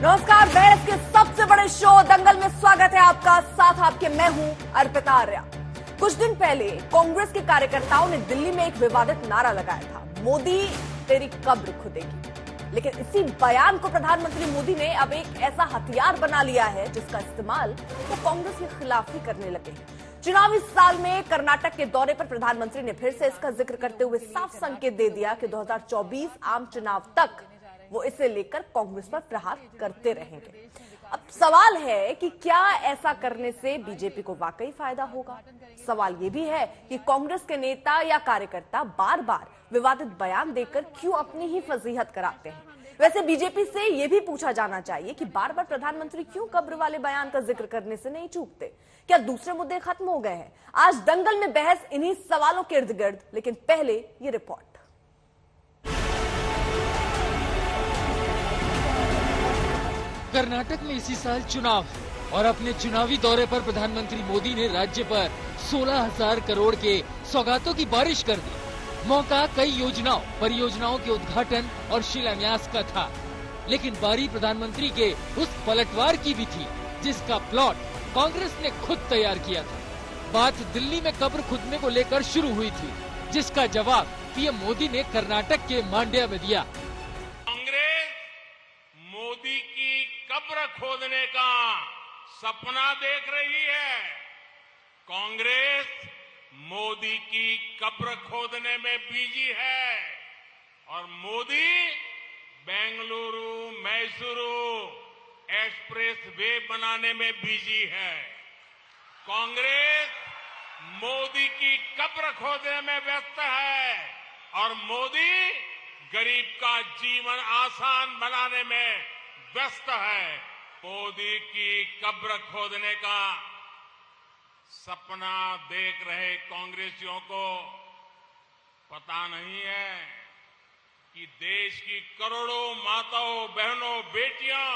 नमस्कार, बहस के सबसे बड़े शो दंगल में स्वागत है आपका। साथ आपके मैं हूं अर्पिता आर्या। कुछ दिन पहले कांग्रेस के कार्यकर्ताओं ने दिल्ली में एक विवादित नारा लगाया था, मोदी तेरी कब्र खुदेगी। लेकिन इसी बयान को प्रधानमंत्री मोदी ने अब एक ऐसा हथियार बना लिया है जिसका इस्तेमाल वो कांग्रेस के खिलाफ ही करने लगे हैं। चुनावी साल में कर्नाटक के दौरे पर प्रधानमंत्री ने फिर से इसका जिक्र करते हुए साफ संकेत दे दिया कि 2024 आम चुनाव तक वो इसे लेकर कांग्रेस पर प्रहार करते रहेंगे। अब सवाल है कि क्या ऐसा करने से बीजेपी को वाकई फायदा होगा। सवाल ये भी है कि कांग्रेस के नेता या कार्यकर्ता बार बार विवादित बयान देकर क्यों अपनी ही फजीहत कराते हैं। वैसे बीजेपी से यह भी पूछा जाना चाहिए कि बार बार प्रधानमंत्री क्यों कब्र वाले बयान का जिक्र करने से नहीं चूकते। क्या दूसरे मुद्दे खत्म हो गए हैं? आज दंगल में बहस इन्हीं सवालों के इर्द गिर्द, लेकिन पहले ये रिपोर्ट। कर्नाटक में इसी साल चुनाव है और अपने चुनावी दौरे पर प्रधानमंत्री मोदी ने राज्य पर 16,000 करोड़ के सौगातों की बारिश कर दी। मौका कई परियोजनाओं के उद्घाटन और शिलान्यास का था, लेकिन बारी प्रधानमंत्री के उस पलटवार की भी थी जिसका प्लॉट कांग्रेस ने खुद तैयार किया था। बात दिल्ली में कब्र खुदने को लेकर शुरू हुई थी, जिसका जवाब पीएम मोदी ने कर्नाटक के मांड्या में दिया। कांग्रेस मोदी की कब्र खोदने का सपना देख रही है। कांग्रेस मोदी की कब्र खोदने में बिजी है और मोदी बेंगलुरु मैसूरू एक्सप्रेस वे बनाने में बिजी है। कांग्रेस मोदी की कब्र खोदने में व्यस्त है और मोदी गरीब का जीवन आसान बनाने में व्यस्त है। मोदी की कब्र खोदने का सपना देख रहे कांग्रेसियों को पता नहीं है कि देश की करोड़ों माताओं बहनों बेटियां,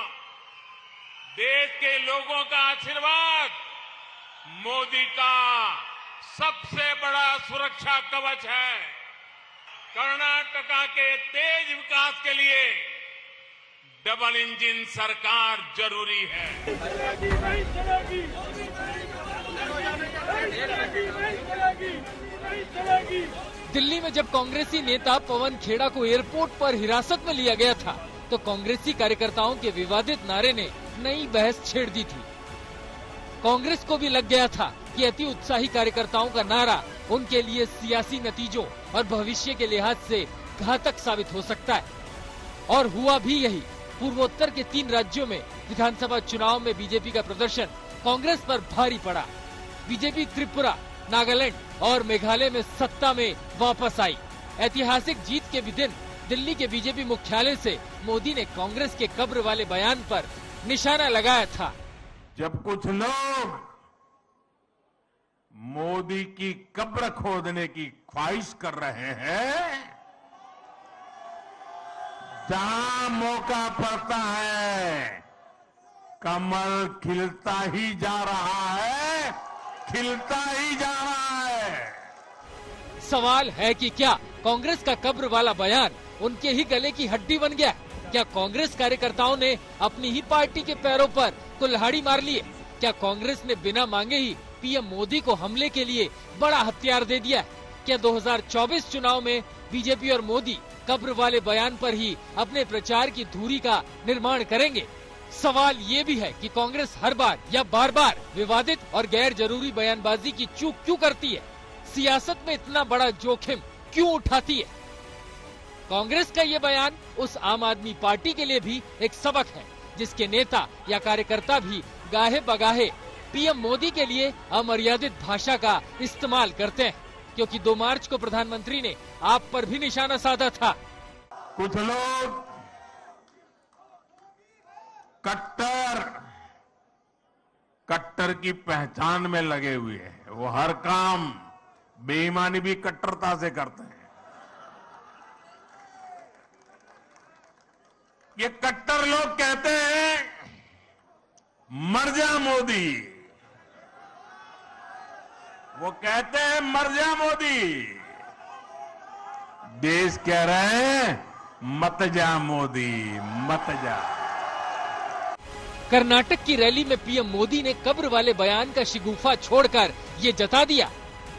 देश के लोगों का आशीर्वाद मोदी का सबसे बड़ा सुरक्षा कवच है। कर्नाटक के तेज विकास के लिए डबल इंजन सरकार जरूरी है। दिल्ली में जब कांग्रेसी नेता पवन खेड़ा को एयरपोर्ट पर हिरासत में लिया गया था, तो कांग्रेसी कार्यकर्ताओं के विवादित नारे ने नई बहस छेड़ दी थी। कांग्रेस को भी लग गया था कि अति उत्साही कार्यकर्ताओं का नारा उनके लिए सियासी नतीजों और भविष्य के लिहाज से घातक साबित हो सकता है। और हुआ भी यही। पूर्वोत्तर के 3 राज्यों में विधानसभा चुनाव में बीजेपी का प्रदर्शन कांग्रेस पर भारी पड़ा। बीजेपी त्रिपुरा, नागालैंड और मेघालय में सत्ता में वापस आई। ऐतिहासिक जीत के भी दिन दिल्ली के बीजेपी मुख्यालय से मोदी ने कांग्रेस के कब्र वाले बयान पर निशाना लगाया था। जब कुछ लोग मोदी की कब्र खोदने की ख्वाहिश कर रहे हैं, जहां मौका पड़ता है कमल खिलता ही जा रहा है, खिलता ही जा रहा है। सवाल है कि क्या कांग्रेस का कब्र वाला बयान उनके ही गले की हड्डी बन गया? क्या कांग्रेस कार्यकर्ताओं ने अपनी ही पार्टी के पैरों पर कुल्हाड़ी मार ली है? क्या कांग्रेस ने बिना मांगे ही पीएम मोदी को हमले के लिए बड़ा हथियार दे दिया है? क्या 2024 चुनाव में बीजेपी और मोदी कब्र वाले बयान पर ही अपने प्रचार की धुरी का निर्माण करेंगे? सवाल ये भी है कि कांग्रेस हर बार या बार बार विवादित और गैर जरूरी बयानबाजी की चूक क्यों करती है? सियासत में इतना बड़ा जोखिम क्यों उठाती है? कांग्रेस का ये बयान उस आम आदमी पार्टी के लिए भी एक सबक है, जिसके नेता या कार्यकर्ता भी गाहे बगाहे पीएम मोदी के लिए अमर्यादित भाषा का इस्तेमाल करते हैं, क्योंकि 2 मार्च को प्रधानमंत्री ने आप पर भी निशाना साधा था। कुछ लोग कट्टर की पहचान में लगे हुए हैं। वो हर काम बेईमानी भी कट्टरता से करते हैं। ये कट्टर लोग कहते हैं मर जा मोदी, वो कहते हैं मर जा मोदी। देश कह रहे हैं मत जा मोदी, मत जा। कर्नाटक की रैली में पीएम मोदी ने कब्र वाले बयान का शिगुफा छोड़कर ये जता दिया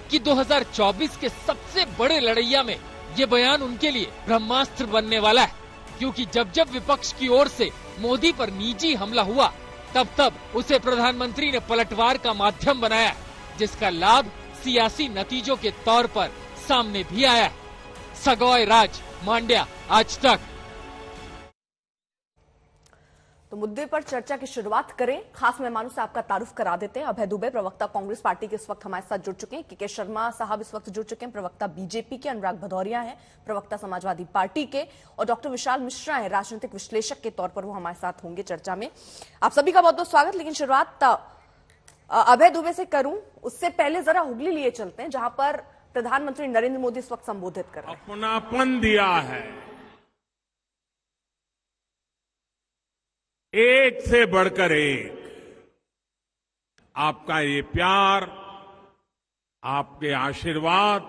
कि 2024 के सबसे बड़े लड़ैया में ये बयान उनके लिए ब्रह्मास्त्र बनने वाला है, क्योंकि जब जब विपक्ष की ओर से मोदी पर निजी हमला हुआ तब तब उसे प्रधानमंत्री ने पलटवार का माध्यम बनाया, जिसका लाभ सियासी नतीजों के तौर पर सामने भी आया है। सगौय राज, मांड्या, आज तक। तो मुद्दे पर चर्चा की शुरुआत करें। खास मेहमानों से आपका तारुफ करा देते हैं। अभय दुबे, प्रवक्ता कांग्रेस पार्टी के इस वक्त हमारे साथ जुड़ चुके हैं। के शर्मा साहब इस वक्त जुड़ चुके हैं, प्रवक्ता बीजेपी के। अनुराग भदौरिया हैं, प्रवक्ता समाजवादी पार्टी के। और डॉक्टर विशाल मिश्रा हैं, राजनीतिक विश्लेषक के तौर पर वो हमारे साथ होंगे चर्चा में। आप सभी का बहुत बहुत स्वागत। लेकिन शुरुआत अभय दुबे से करूं, उससे पहले जरा हुगली लिए चलते हैं, जहां पर प्रधानमंत्री नरेंद्र मोदी इस वक्त संबोधित कर रहे हैं। अपनापन दिया है, एक से बढ़कर एक। आपका ये प्यार, आपके आशीर्वाद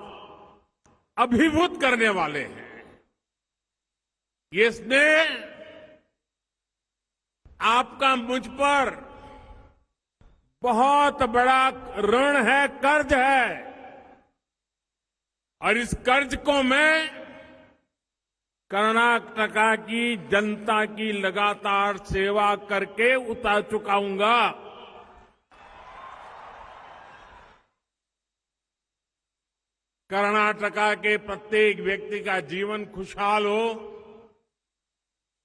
अभिभूत करने वाले हैं। ये स्नेह आपका मुझ पर बहुत बड़ा ऋण है, कर्ज है, और इस कर्ज को मैं कर्नाटक की जनता की लगातार सेवा करके उतार चुकाऊंगा। कर्नाटक के प्रत्येक व्यक्ति का जीवन खुशहाल हो,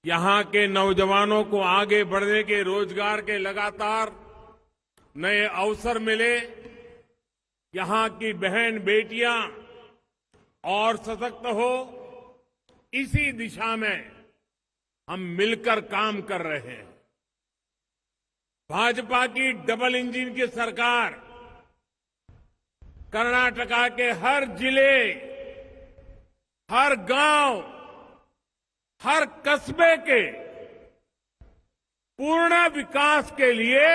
यहां के नौजवानों को आगे बढ़ने के, रोजगार के लगातार नए अवसर मिले, यहां की बहन बेटियां और सशक्त हो, इसी दिशा में हम मिलकर काम कर रहे हैं। भाजपा की डबल इंजन की सरकार कर्नाटक के हर जिले, हर गांव, हर कस्बे के पूर्ण विकास के लिए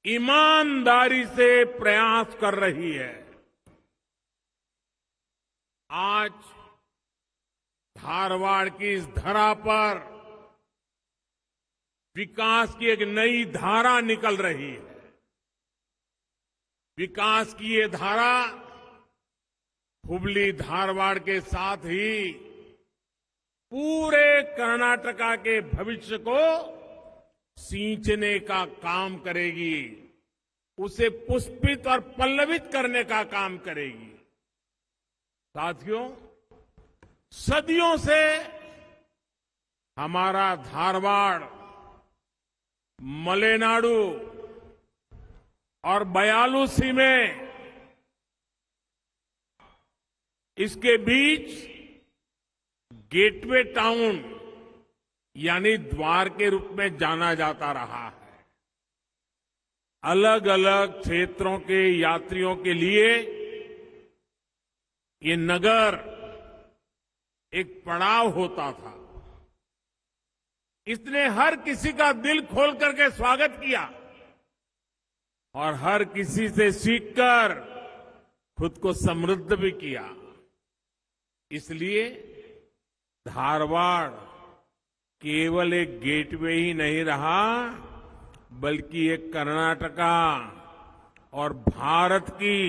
ईमानदारी से प्रयास कर रही है। आज धारवाड़ की इस धरा पर विकास की एक नई धारा निकल रही है। विकास की ये धारा हुबली धारवाड़ के साथ ही पूरे कर्नाटक के भविष्य को सींचने का काम करेगी, उसे पुष्पित और पल्लवित करने का काम करेगी। साथियों, सदियों से हमारा धारवाड़, मलेनाडु और बयालूसी में, इसके बीच गेटवे टाउन यानी द्वार के रूप में जाना जाता रहा है। अलग अलग क्षेत्रों के यात्रियों के लिए ये नगर एक पड़ाव होता था। इसने हर किसी का दिल खोल करके स्वागत किया और हर किसी से सीखकर खुद को समृद्ध भी किया। इसलिए धारवाड़ केवल एक गेटवे ही नहीं रहा, बल्कि एक कर्नाटका और भारत की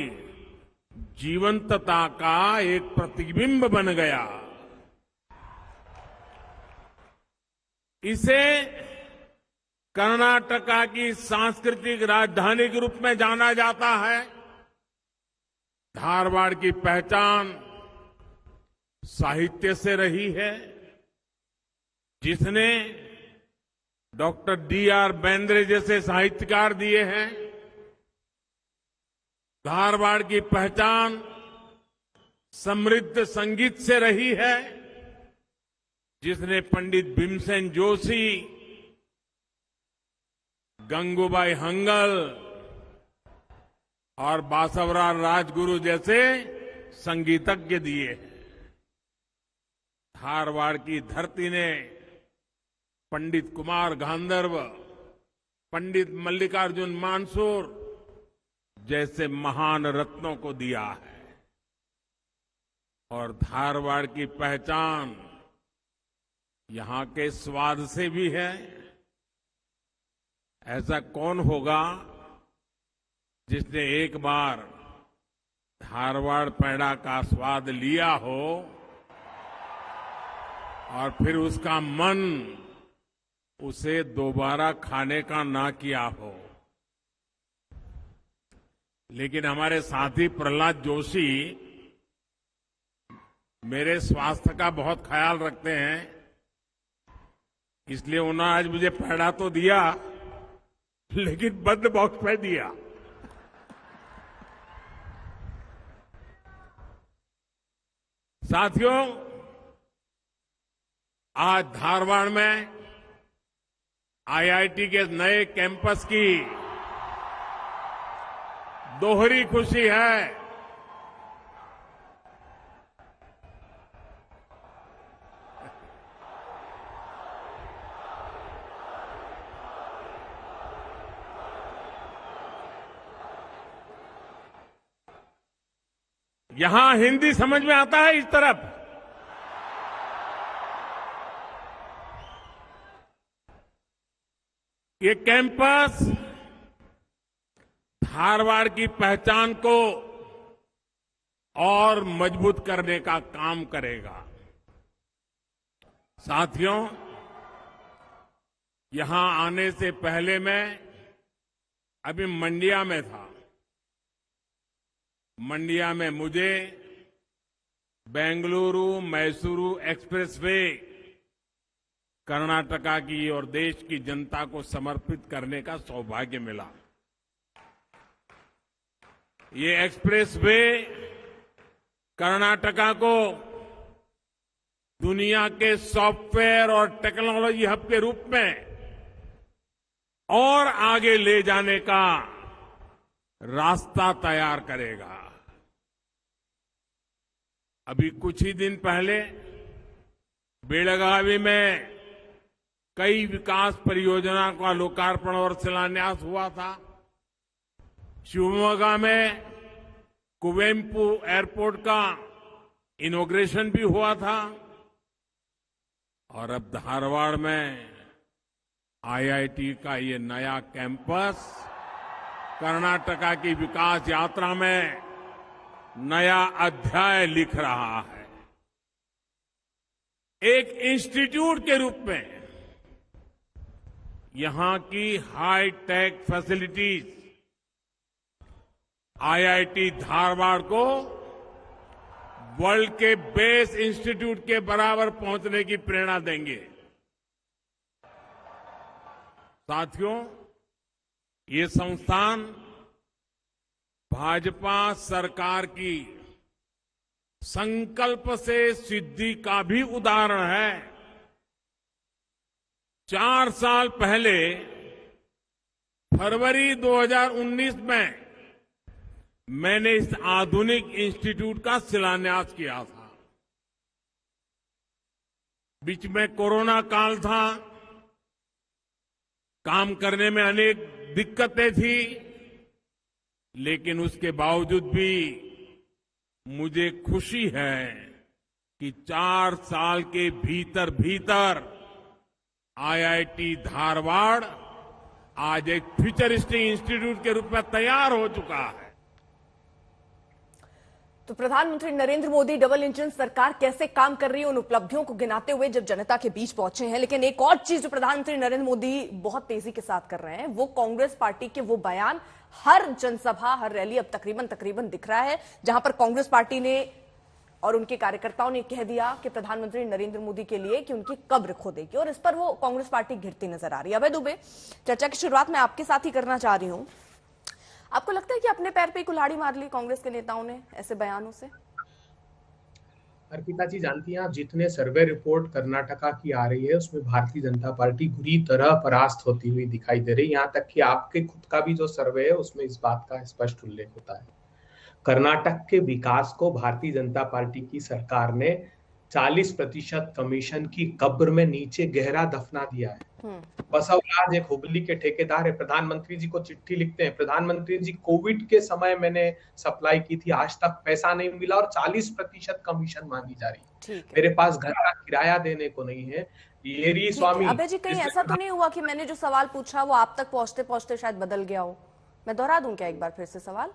जीवंतता का एक प्रतिबिंब बन गया। इसे कर्नाटका की सांस्कृतिक राजधानी के रूप में जाना जाता है। धारवाड़ की पहचान साहित्य से रही है, जिसने डॉक्टर D.R. बेंद्रे जैसे साहित्यकार दिए हैं। धारवाड़ की पहचान समृद्ध संगीत से रही है, जिसने पंडित भीमसेन जोशी, गंगूबाई हंगल और बासवराव राजगुरु जैसे संगीतज्ञ दिए हैं। धारवाड़ की धरती ने पंडित कुमार गांधर्व, पंडित मल्लिकार्जुन मानसूर जैसे महान रत्नों को दिया है। और धारवाड़ की पहचान यहां के स्वाद से भी है, ऐसा कौन होगा जिसने एक बार धारवाड़ पेड़ा का स्वाद लिया हो और फिर उसका मन उसे दोबारा खाने का ना किया हो। लेकिन हमारे साथी प्रहलाद जोशी मेरे स्वास्थ्य का बहुत ख्याल रखते हैं, इसलिए उन्होंने आज मुझे पेड़ा तो दिया लेकिन बंद बॉक्स में दिया। साथियों, आज धारवाड़ में आईआईटी के नए कैंपस की दोहरी खुशी है। यहां हिंदी समझ में आता है इस तरफ। ये कैंपस धारवाड़ की पहचान को और मजबूत करने का काम करेगा। साथियों, यहां आने से पहले मैं अभी मंडिया में था। मंडिया में मुझे बेंगलुरु मैसूरू एक्सप्रेसवे कर्नाटका की और देश की जनता को समर्पित करने का सौभाग्य मिला। ये एक्सप्रेसवे कर्नाटका को दुनिया के सॉफ्टवेयर और टेक्नोलॉजी हब के रूप में और आगे ले जाने का रास्ता तैयार करेगा। अभी कुछ ही दिन पहले बेलगावी में कई विकास परियोजना का लोकार्पण और शिलान्यास हुआ था। शिवमोगा में कुवेम्पु एयरपोर्ट का इनॉग्रेशन भी हुआ था और अब धारवाड़ में आईआईटी का ये नया कैंपस कर्नाटका की विकास यात्रा में नया अध्याय लिख रहा है। एक इंस्टीट्यूट के रूप में यहां की high tech facilities IIT Dharwad को वर्ल्ड के बेस्ट इंस्टीट्यूट के बराबर पहुंचने की प्रेरणा देंगे। साथियों, ये संस्थान भाजपा सरकार की संकल्प से सिद्धि का भी उदाहरण है। 4 साल पहले फरवरी 2019 में मैंने इस आधुनिक इंस्टीट्यूट का शिलान्यास किया था। बीच में कोरोना काल था, काम करने में अनेक दिक्कतें थी, लेकिन उसके बावजूद भी मुझे खुशी है कि 4 साल के भीतर भीतर आईआईटी धारवाड़ आज एक फ्यूचरिस्टिक इंस्टीट्यूट के रूप में तैयार हो चुका है। तो प्रधानमंत्री नरेंद्र मोदी डबल इंजन सरकार कैसे काम कर रही है, उन उपलब्धियों को गिनाते हुए जब जनता के बीच पहुंचे हैं। लेकिन एक और चीज जो प्रधानमंत्री नरेंद्र मोदी बहुत तेजी के साथ कर रहे हैं, वो कांग्रेस पार्टी के वो बयान हर जनसभा, हर रैली अब तकरीबन दिख रहा है, जहां पर कांग्रेस पार्टी ने और उनके कार्यकर्ताओं ने कह दिया कि प्रधानमंत्री नरेंद्र मोदी के लिए कि उनकी कब्र खोदेगी, और इस पर वो कांग्रेस पार्टी घिरती नजर आ रही है। अभय दुबे, चर्चा की शुरुआत मैं आपके साथ ही करना चाह रही हूं। आपको लगता है कि अपने पैर पे कुल्हाड़ी मार ली कांग्रेस के नेताओं ने ऐसे बयानों से? अर्पिता जी, जानती हैं आप, जितने सर्वे रिपोर्ट कर्नाटका की आ रही है उसमें भारतीय जनता पार्टी बुरी तरह परास्त होती हुई दिखाई दे रही है। यहाँ तक कि आपके खुद का भी जो सर्वे है उसमें इस बात का स्पष्ट उल्लेख होता है। कर्नाटक के विकास को भारतीय जनता पार्टी की सरकार ने 40% कमीशन की कब्र में नीचे गहरा दफना दिया है। बसवराज एक हुबली के ठेकेदार है, प्रधानमंत्री जी को चिट्ठी लिखते हैं, प्रधानमंत्री जी कोविड के समय मैंने सप्लाई की थी, आज तक पैसा नहीं मिला और 40% कमीशन मांगी जा रही है। मेरे पास घर का किराया देने को नहीं है। येरी स्वामी। अभय जी, कहीं ऐसा तो नहीं हुआ कि मैंने जो सवाल पूछा वो आप तक पहुंचते पहुंचते शायद बदल गया हो? मैं दोहरा दूं क्या एक बार फिर से सवाल?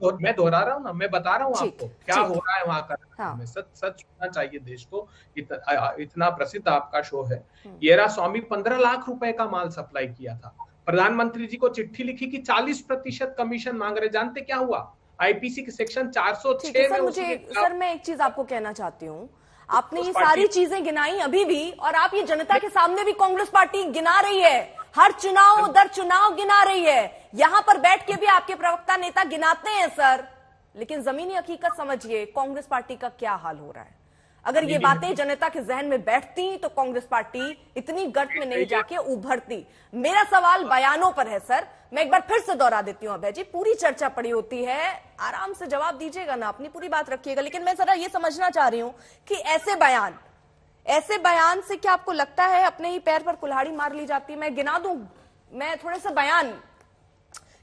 मैं दोहरा रहा हूँ ना, मैं बता रहा हूँ आपको क्या हो रहा है वहां का। हाँ। सच सच सुनना चाहिए देश को। इतना प्रसिद्ध आपका शो है। येरा स्वामी 15 लाख रुपए का माल सप्लाई किया था। प्रधानमंत्री जी को चिट्ठी लिखी कि 40% कमीशन मांग रहे। जानते क्या हुआ? आईपीसी के सेक्शन 406 में सर मैं एक चीज आपको कहना चाहती हूँ, आपने ये सारी चीजें गिनाई अभी भी, और आप ये जनता के सामने भी कांग्रेस पार्टी गिना रही है, हर चुनाव दर चुनाव गिना रही है, यहां पर बैठ के भी आपके प्रवक्ता नेता गिनाते हैं सर। लेकिन जमीनी हकीकत समझिए कांग्रेस पार्टी का क्या हाल हो रहा है। अगर ये बातें जनता के जहन में बैठती तो कांग्रेस पार्टी इतनी गर्त में नहीं जाके उभरती। मेरा सवाल बयानों पर है सर, मैं एक बार फिर से दोहरा देती हूं अभय जी, पूरी चर्चा पड़ी होती है, आराम से जवाब दीजिएगा ना, अपनी पूरी बात रखिएगा। लेकिन मैं जरा ये समझना चाह रही हूं कि ऐसे बयान से क्या आपको लगता है अपने ही पैर पर कुल्हाड़ी मार ली जाती है? मैं गिना दूं, मैं थोड़े से बयान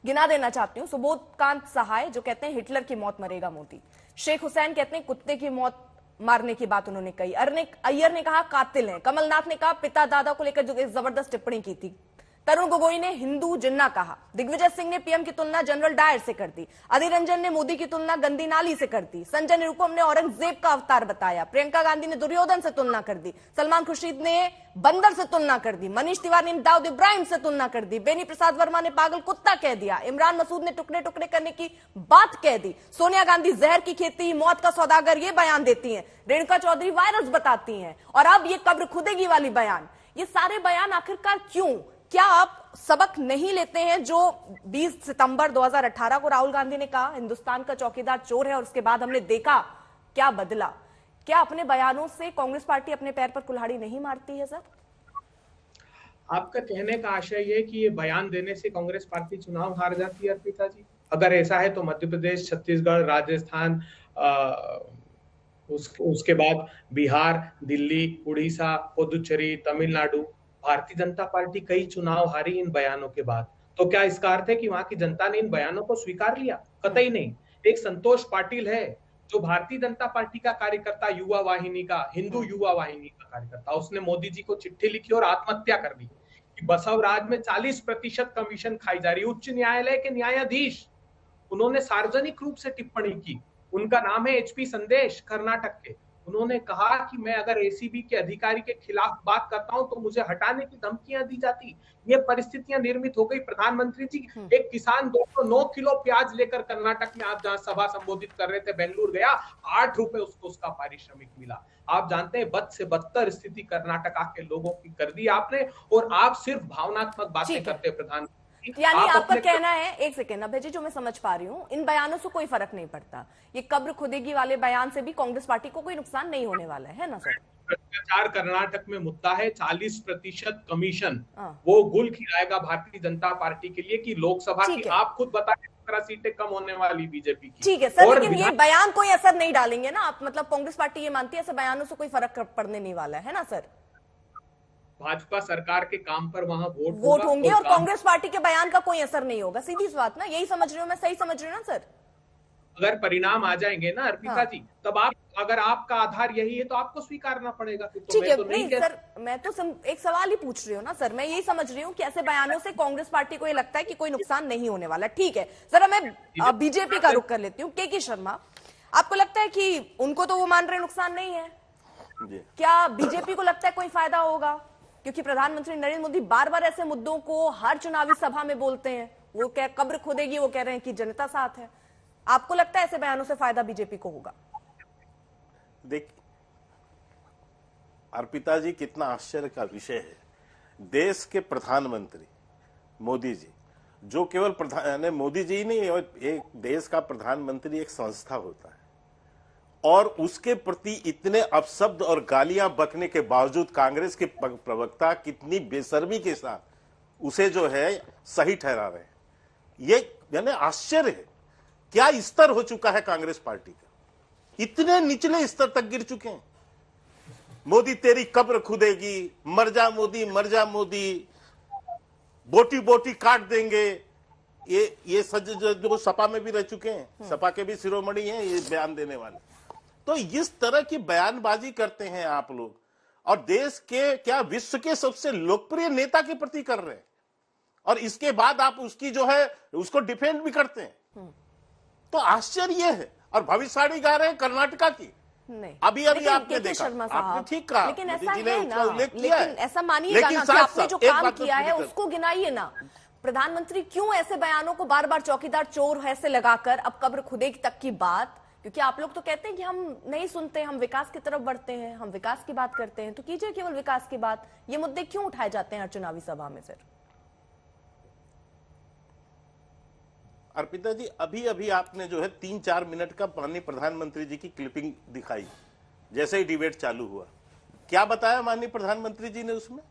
गिना देना चाहती हूं। सुबोधकांत सहाय जो कहते हैं हिटलर की मौत मरेगा मोदी, शेख हुसैन कहते हैं कुत्ते की मौत मारने की बात उन्होंने कही, अय्यर ने कहा कातिल हैं, कमलनाथ ने कहा पिता दादा को लेकर जो जबरदस्त टिप्पणी की थी, तरुण गोगोई ने हिंदू जिन्ना कहा, दिग्विजय सिंह ने पीएम की तुलना जनरल डायर से कर दी, अधीर रंजन ने मोदी की तुलना गंदी नाली से कर दी, संजय निरुपम ने औरंगजेब का अवतार बताया, प्रियंका गांधी ने दुर्योधन से तुलना कर दी, सलमान खुर्शीद ने बंदर से तुलना कर दी, मनीष तिवारी ने दाऊद इब्राहिम से तुलना कर दी, बेनी प्रसाद वर्मा ने पागल कुत्ता कह दिया, इमरान मसूद ने टुकड़े टुकड़े करने की बात कह दी, सोनिया गांधी जहर की खेती मौत का सौदागर ये बयान देती हैं, रेणुका चौधरी वायरस बताती हैं, और अब ये कब्र खुदेगी वाली बयान। ये सारे बयान आखिरकार क्यों? क्या आप सबक नहीं लेते हैं जो 20 सितंबर 2018 को राहुल गांधी ने कहा हिंदुस्तान का चौकीदार चोर है, और उसके बाद हमने देखा क्या बदला? क्या अपने बयानों से कांग्रेस पार्टी अपने पैर पर कुल्हाड़ी नहीं मारती है सर? आपका कहने का आशय ये कि ये बयान देने से कांग्रेस पार्टी चुनाव हार जाती है अर्पिता जी? अगर ऐसा है तो मध्य प्रदेश, छत्तीसगढ़, राजस्थान, उसके बाद बिहार, दिल्ली, उड़ीसा, पुदुचेरी, तमिलनाडु, भारतीय जनता पार्टी कई चुनाव हारी इन बयानों के बाद। तो क्या इसका अर्थ है कि वहां की जनता ने इन बयानों को स्वीकार लिया? कतई नहीं। एक संतोष पाटिल है जो भारतीय जनता पार्टी का कार्यकर्ता, युवा वाहिनी का, हिंदू युवा वाहिनी का कार्यकर्ता, उसने मोदी जी को चिट्ठी लिखी और आत्महत्या कर ली कि बसव राज में 40% कमीशन खाई जा रही। उच्च न्यायालय के न्यायाधीश, उन्होंने सार्वजनिक रूप से टिप्पणी की। उनका नाम है एचपी संदेश, कर्नाटक के। उन्होंने कहा कि मैं अगर एसीबी के अधिकारी के खिलाफ बात करता हूं तो मुझे हटाने की धमकियां दी जाती। ये परिस्थितियां निर्मित हो गई। प्रधानमंत्री जी, एक किसान 209 किलो प्याज लेकर कर्नाटक में, आप जहां सभा संबोधित कर रहे थे, बेंगलुरु गया, 8 रुपए उसको उसका पारिश्रमिक मिला। आप जानते हैं बद से बदतर स्थिति कर्नाटका के लोगों की कर दी आपने, और आप सिर्फ भावनात्मक बातें करते प्रधानमंत्री। यानी आपका कहना है, एक सेकेंड अभय जी, जो मैं समझ पा रही हूँ, इन बयानों से कोई फर्क नहीं पड़ता, ये कब्र खुदेगी वाले बयान से भी कांग्रेस पार्टी को कोई नुकसान नहीं होने वाला है ना सर? भ्रष्टाचार कर्नाटक में मुद्दा है, 40% कमीशन, वो गुल खिलाएगा भारतीय जनता पार्टी के लिए कि लोकसभा की, आप खुद बताएं, 17 सीटें कम होने वाली बीजेपी की। ठीक है सर, लेकिन ये बयान कोई असर नहीं डालेंगे ना आप? मतलब कांग्रेस पार्टी ये मानती है ऐसे बयानों से कोई फर्क पड़ने नहीं वाला है ना सर? भाजपा सरकार के काम पर वहां वोट होंगे और कांग्रेस पार्टी के बयान का कोई असर नहीं होगा। सीधी सी बात ना, यही समझ रही हूँ मैं, सही समझ रही हूँ ना सर? अगर परिणाम आ जाएंगे ना अर्पिता जी, तब आप, अगर आपका आधार यही है तो आपको स्वीकारना पड़ेगा। ठीक है, नहीं सर, मैं तो एक सवाल ही पूछ रही हूँ ना सर। मैं यही समझ रही हूँ कि ऐसे बयानों से कांग्रेस पार्टी को ये लगता है कि कोई नुकसान नहीं होने वाला। ठीक है, जरा मैं बीजेपी का रुख कर लेती हूँ। के शर्मा, आपको लगता है कि उनको तो वो मान रहे नुकसान नहीं है, क्या बीजेपी को लगता है कोई फायदा होगा? क्योंकि प्रधानमंत्री नरेंद्र मोदी बार बार ऐसे मुद्दों को हर चुनावी सभा में बोलते हैं, वो क्या कब्र खोदेगी, वो कह रहे हैं कि जनता साथ है। आपको लगता है ऐसे बयानों से फायदा बीजेपी को होगा? देखिए अर्पिता जी, कितना आश्चर्य का विषय है। देश के प्रधानमंत्री मोदी जी, जो केवल मोदी जी नहीं, एक देश का प्रधानमंत्री एक संस्था होता है, और उसके प्रति इतने अपशब्द और गालियां बकने के बावजूद कांग्रेस के प्रवक्ता कितनी बेशर्मी के साथ उसे जो है सही ठहरा रहे हैं। ये यानी आश्चर्य है, क्या स्तर हो चुका है कांग्रेस पार्टी का, इतने निचले स्तर तक गिर चुके हैं। मोदी तेरी कब्र खुदेगी, मर जा मोदी, मर जा मोदी, बोटी बोटी काट देंगे, ये सज जो सपा में भी रह चुके हैं, सपा के भी शिरोमणि हैं ये बयान देने वाले। तो इस तरह की बयानबाजी करते हैं आप लोग, और देश के क्या विश्व के सबसे लोकप्रिय नेता के प्रति कर रहे हैं, और इसके बाद आप उसकी जो है उसको डिफेंड भी करते हैं। तो आश्चर्य है। और भविष्यवाणी गा रहे हैं कर्नाटका की। नहीं, अभी लेकिन आपने के. देखा, शर्मा आपने साहब, ठीक कहा, लेकिन ऐसा मोदी जी ने है उसका ना, उल्लेख किया है। लेकिन ऐसा मानिएगा ना कि आपने जो काम किया है उसको गिनाइए ना। प्रधानमंत्री क्यों ऐसे बयानों को बार बार चौकीदार चोर है से लगाकर अब कब्र खुदे तक की बात, क्योंकि आप लोग तो कहते हैं कि हम नहीं सुनते, हम विकास की तरफ बढ़ते हैं, हम विकास की बात करते हैं, तो कीजिए केवल विकास की बात। ये मुद्दे क्यों उठाए जाते हैं हर चुनावी सभा में? फिर अर्पिता जी, अभी अभी आपने जो है 3-4 मिनट का माननीय प्रधानमंत्री जी की क्लिपिंग दिखाई, जैसे ही डिबेट चालू हुआ। क्या बताया माननीय प्रधानमंत्री जी ने उसमें?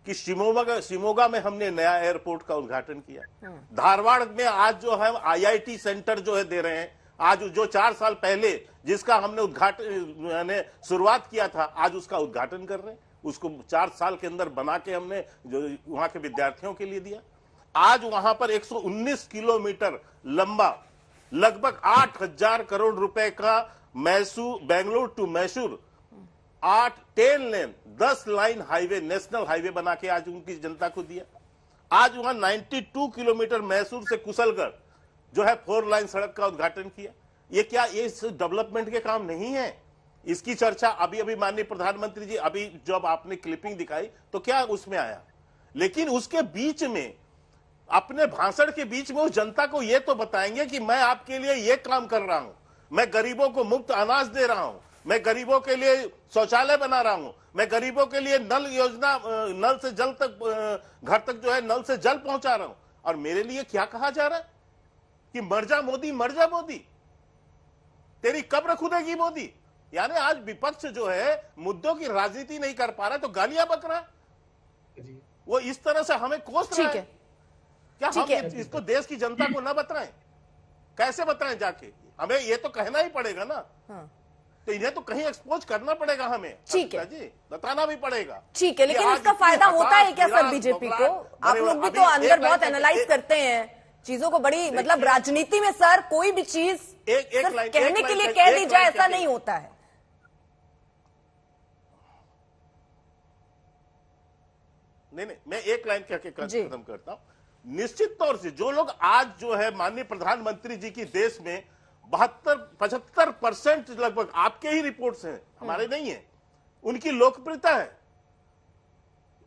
कि शिमोगा में हमने नया एयरपोर्ट का उद्घाटन किया। धारवाड़ में आज जो है आईआईटी सेंटर जो है दे रहे हैं। आज जो 4 साल पहले जिसका हमने उद्घाटन शुरुआत किया था, आज उसका उद्घाटन कर रहे हैं। उसको 4 साल के अंदर बना के हमने जो वहां के विद्यार्थियों के लिए दिया। आज वहां पर 119 किलोमीटर लंबा लगभग 8,000 करोड़ रुपए का Bengaluru to Mysore 10 lane 10 line highway, national highway बना के आज उनकी जनता को दिया। आज वहां 92 किलोमीटर मैसूर से कुशलगढ़ जो है 4 लाइन सड़क का उद्घाटन किया। ये क्या ये डेवलपमेंट के काम नहीं है? इसकी चर्चा अभी अभी माननीय प्रधानमंत्री जी, अभी जब आपने क्लिपिंग दिखाई तो क्या उसमें आया? लेकिन उसके बीच में, अपने भाषण के बीच में उस जनता को यह तो बताएंगे कि मैं आपके लिए यह काम कर रहा हूं, मैं गरीबों को मुफ्त अनाज दे रहा हूं, मैं गरीबों के लिए शौचालय बना रहा हूं, मैं गरीबों के लिए नल योजना, नल से जल तक, घर तक जो है नल से जल पहुंचा रहा हूं। और मेरे लिए क्या कहा जा रहा है कि मर जा मोदी, मर जा मोदी, तेरी कब्र खुदेगी मोदी। यानी आज विपक्ष जो है मुद्दों की राजनीति नहीं कर पा रहा, तो गालियां बक रहा है। वो इस तरह से हमें कोस रहा है। क्या हम इसको देश की जनता को ना बताएं? कैसे बताएं जाके? हमें ये तो कहना ही पड़ेगा ना। हाँ। तो इन्हें तो कहीं एक्सपोज करना पड़ेगा हमें। ठीक है जी, बताना भी पड़ेगा। ठीक है, लेकिन इसका फायदा होता है क्या सर बीजेपी को? आप लोग भी तो अंदर बहुत एनालाइज करते हैं चीजों को, बड़ी मतलब राजनीति में सर कोई भी चीज कहने के लिए कह दी जाए ऐसा नहीं होता है। नहीं, मैं एक लाइन कह के खत्म करता हूं। निश्चित तौर से जो लोग आज जो है माननीय प्रधानमंत्री जी की देश में 72-75% लगभग, आपके ही रिपोर्ट्स हैं, हमारे नहीं है, उनकी लोकप्रियता है।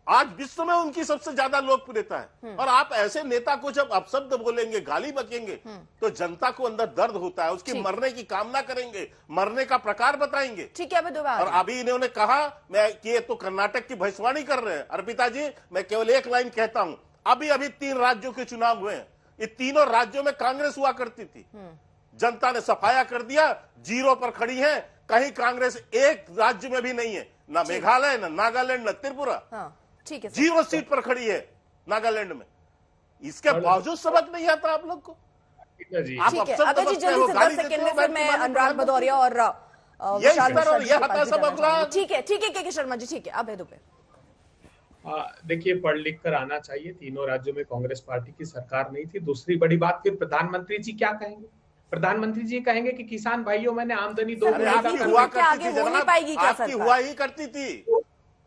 आज विश्व में उनकी सबसे ज्यादा लोकप्रियता है। और आप ऐसे नेता को जब अपशब्द बोलेंगे, गाली बकेंगे, तो जनता को अंदर दर्द होता है, उसकी मरने की कामना करेंगे, मरने का प्रकार बताएंगे। ठीक है, और अभी इन्होंने कहा मैं कि ये तो कर्नाटक की भविष्यवाणी कर रहे हैं। अर्पिता जी, मैं केवल एक लाइन कहता हूं, अभी अभी 3 राज्यों के चुनाव हुए हैं। ये तीनों राज्यों में कांग्रेस हुआ करती थी, जनता ने सफाया कर दिया, 0 पर खड़ी है। कहीं कांग्रेस एक राज्य में भी नहीं है, ना मेघालय, ना नागालैंड, ना त्रिपुरा। ठीक है, 0 सीट पर खड़ी है नागालैंड में। इसके बावजूद सबक नहीं आता आप लोग को। ठीक है, अबे जी जल्दी से 10 सेकंड में फिर मैं अनुराग भदौरिया और ठीक है के शर्मा जी, ठीक है, अब है दुबे। देखिए, पढ़ लिख कर आना चाहिए। तीनों राज्यों में कांग्रेस पार्टी की सरकार नहीं थी। दूसरी बड़ी बात, फिर प्रधानमंत्री जी क्या कहेंगे? प्रधानमंत्री जी कहेंगे कि किसान भाइयों, मैंने आमदनी 2 गुना हुआ ही करती थी,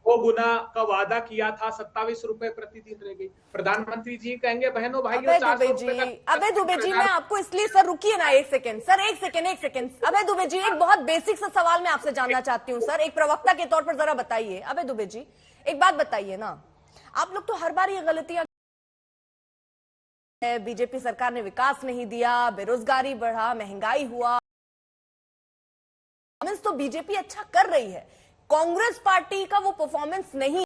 2 गुना का वादा किया था, 27 रुपए प्रतिदिन रह गई। प्रधानमंत्री जी कहेंगे बहनों भाइयों, 400 रुपए। अबे दुबे जी, मैं आपको इसलिए सर रुकिए ना 1 सेकंड सर, 1 सेकंड। अबे दुबे जी, एक बहुत बेसिक सा सवाल मैं आपसे जानना चाहती हूँ सर, एक प्रवक्ता के तौर पर जरा बताइए। अबे दुबे जी, एक बात बताइए ना, आप लोग तो हर बार ये गलतियां, बीजेपी सरकार ने विकास नहीं दिया, बेरोजगारी बढ़ा, महंगाई हुआ, तो बीजेपी अच्छा कर रही है, कांग्रेस पार्टी का वो परफॉर्मेंस नहीं,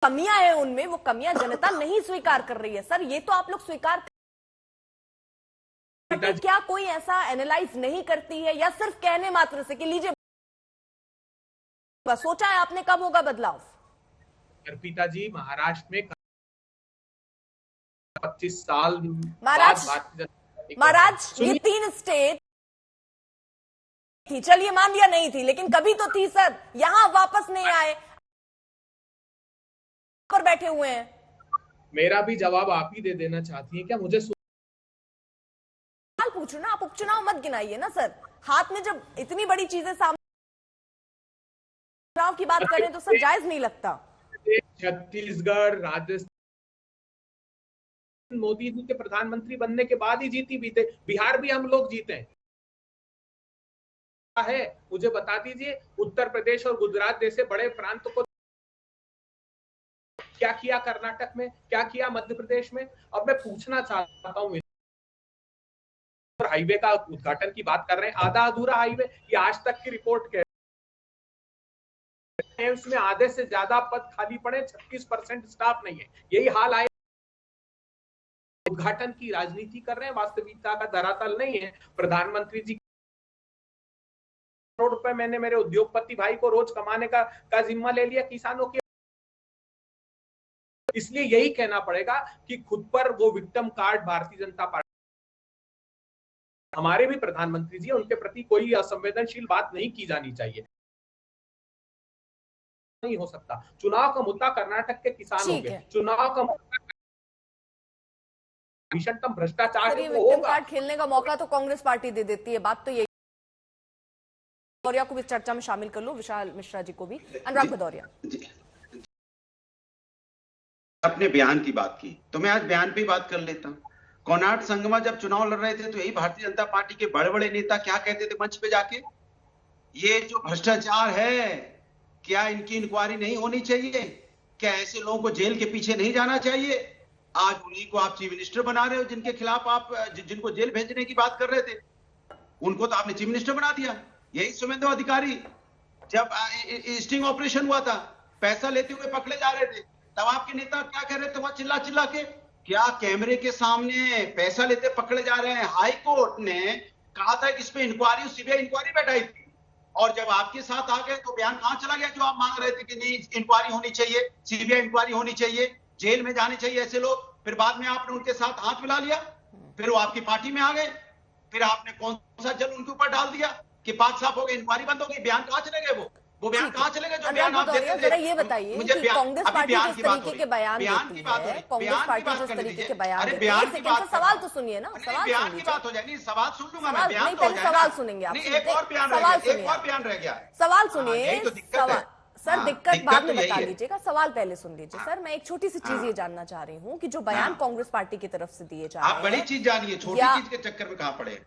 कमियां हैं उनमें, वो कमियां जनता नहीं स्वीकार कर रही है। सर ये तो आप लोग स्वीकार, क्या कोई ऐसा एनालाइज नहीं करती है, या सिर्फ कहने मात्र से कि लीजिए सोचा है आपने कब होगा बदलाव? अर्पिता जी, महाराष्ट्र में 25 साल महाराज ये 3 स्टेट थी, चलिए मान लिया नहीं थी, लेकिन कभी तो थी सर, यहां वापस नहीं आए, पर बैठे हुए हैं। मेरा भी जवाब आप ही दे देना चाहती हैं क्या? मुझे सवाल पूछो ना, आप उपचुनाव मत गिनाइए ना सर। हाथ में जब इतनी बड़ी चीजें सामने चुनाव की बात करें तो सर जायज नहीं लगता। छत्तीसगढ़, राजस्थान मोदी जी के प्रधानमंत्री बनने के बाद ही जीती भी थे, बिहार भी हम लोग जीते है। मुझे बता दीजिए उत्तर प्रदेश और गुजरात जैसे बड़े प्रांत को क्या किया, कर्नाटक में क्या किया, मध्य प्रदेश में। अब मैं पूछना चाहता हूं, हाईवे का उद्घाटन की बात कर रहे हैं, आधा अधूरा हाईवे, ये आज तक की रिपोर्ट कह रहे हैं उसमें आधे से ज्यादा पद खाली पड़े, 36% स्टाफ नहीं है। यही हाल आए, उद्घाटन की राजनीति कर रहे हैं, वास्तविकता का धरातल नहीं है। प्रधानमंत्री जी करोड़ रुपए मैंने मेरे उद्योगपति भाई को रोज कमाने का जिम्मा ले लिया किसानों के। इसलिए यही कहना पड़ेगा कि खुद पर वो victim card Bharatiya Janata party, हमारे भी प्रधानमंत्री जी, उनके प्रति कोई असंवेदनशील बात नहीं की जानी चाहिए। नहीं हो सकता। चुनाव का मुद्दा कर्नाटक के किसानों के, चुनाव का मुद्दा भीषणतम भ्रष्टाचार कार्ड खेलने का मौका तो कांग्रेस पार्टी दे देती है। बात तो यही। भदौरिया को भी चर्चा में शामिल कर लो, विशाल मिश्रा जी को भी। अनुराग भदौरिया, अपने बयान की बात की तो मैं आज बयान पे ही बात कर लेता हूं। कोनार्ड संगमा जब चुनाव लड़ रहे थे तो यही भारतीय जनता पार्टी के बड़े बड़े नेता क्या कहते थे मंच पे जाके, ये जो भ्रष्टाचार है क्या इनकी इंक्वायरी नहीं होनी चाहिए, क्या ऐसे लोगों को जेल के पीछे नहीं जाना चाहिए। आज उन्हीं को आप चीफ मिनिस्टर बना रहे हो जिनके खिलाफ आप जिनको जेल भेजने की बात कर रहे थे, उनको तो आपने चीफ मिनिस्टर बना दिया। यही सुमेंदु अधिकारी जब स्टिंग ऑपरेशन हुआ था, पैसा लेते हुए पकड़े जा रहे थे, तब आपके नेता क्या कह रहे थे वहां चिल्ला चिल्ला के, क्या कैमरे के सामने पैसा लेते पकड़े जा रहे हैं। हाई कोर्ट ने कहा था कि इस पे इंक्वायरी, सीबीआई इंक्वायरी बैठाई थी, और जब आपके साथ आ गए तो बयान कहां चला गया जो आप मांग रहे थे कि नहीं इंक्वायरी होनी चाहिए, सीबीआई इंक्वायरी होनी चाहिए, जेल में जाने चाहिए ऐसे लोग। फिर बाद में आपने उनके साथ हाथ मिला लिया, फिर वो आपकी पार्टी में आ गए, फिर आपने कौन सा जल उनके ऊपर डाल दिया कि पाक साफ हो गए, इंक्वायरी बंद हो गई। बयान कहां चले गए वो बयान कहां चले गए जो बयान आप देते थे। जरा ये बताइए कि कांग्रेस पार्टी जिस तरीके के बयान देती है, कांग्रेस पार्टी जिस तरीके के बयान देती है, सवाल तो सुनिए ना, बयान की बात हो जाएगी, सवाल सुन लूंगा मैं, बयान तो हो जाएगा। सवाल सुनेंगे आप, एक और बयान रह गया, सवाल सुनिए। सर दिक्कत बाद में बता लीजिएगा, सवाल पहले सुन लीजिए। सर मैं एक छोटी सी चीज ये जानना चाह रही हूँ कि जो बयान कांग्रेस पार्टी की तरफ से दिए जा रहे हैं, आप बड़ी चीज जानिए, छोटी चीज के चक्कर में कहां पड़े।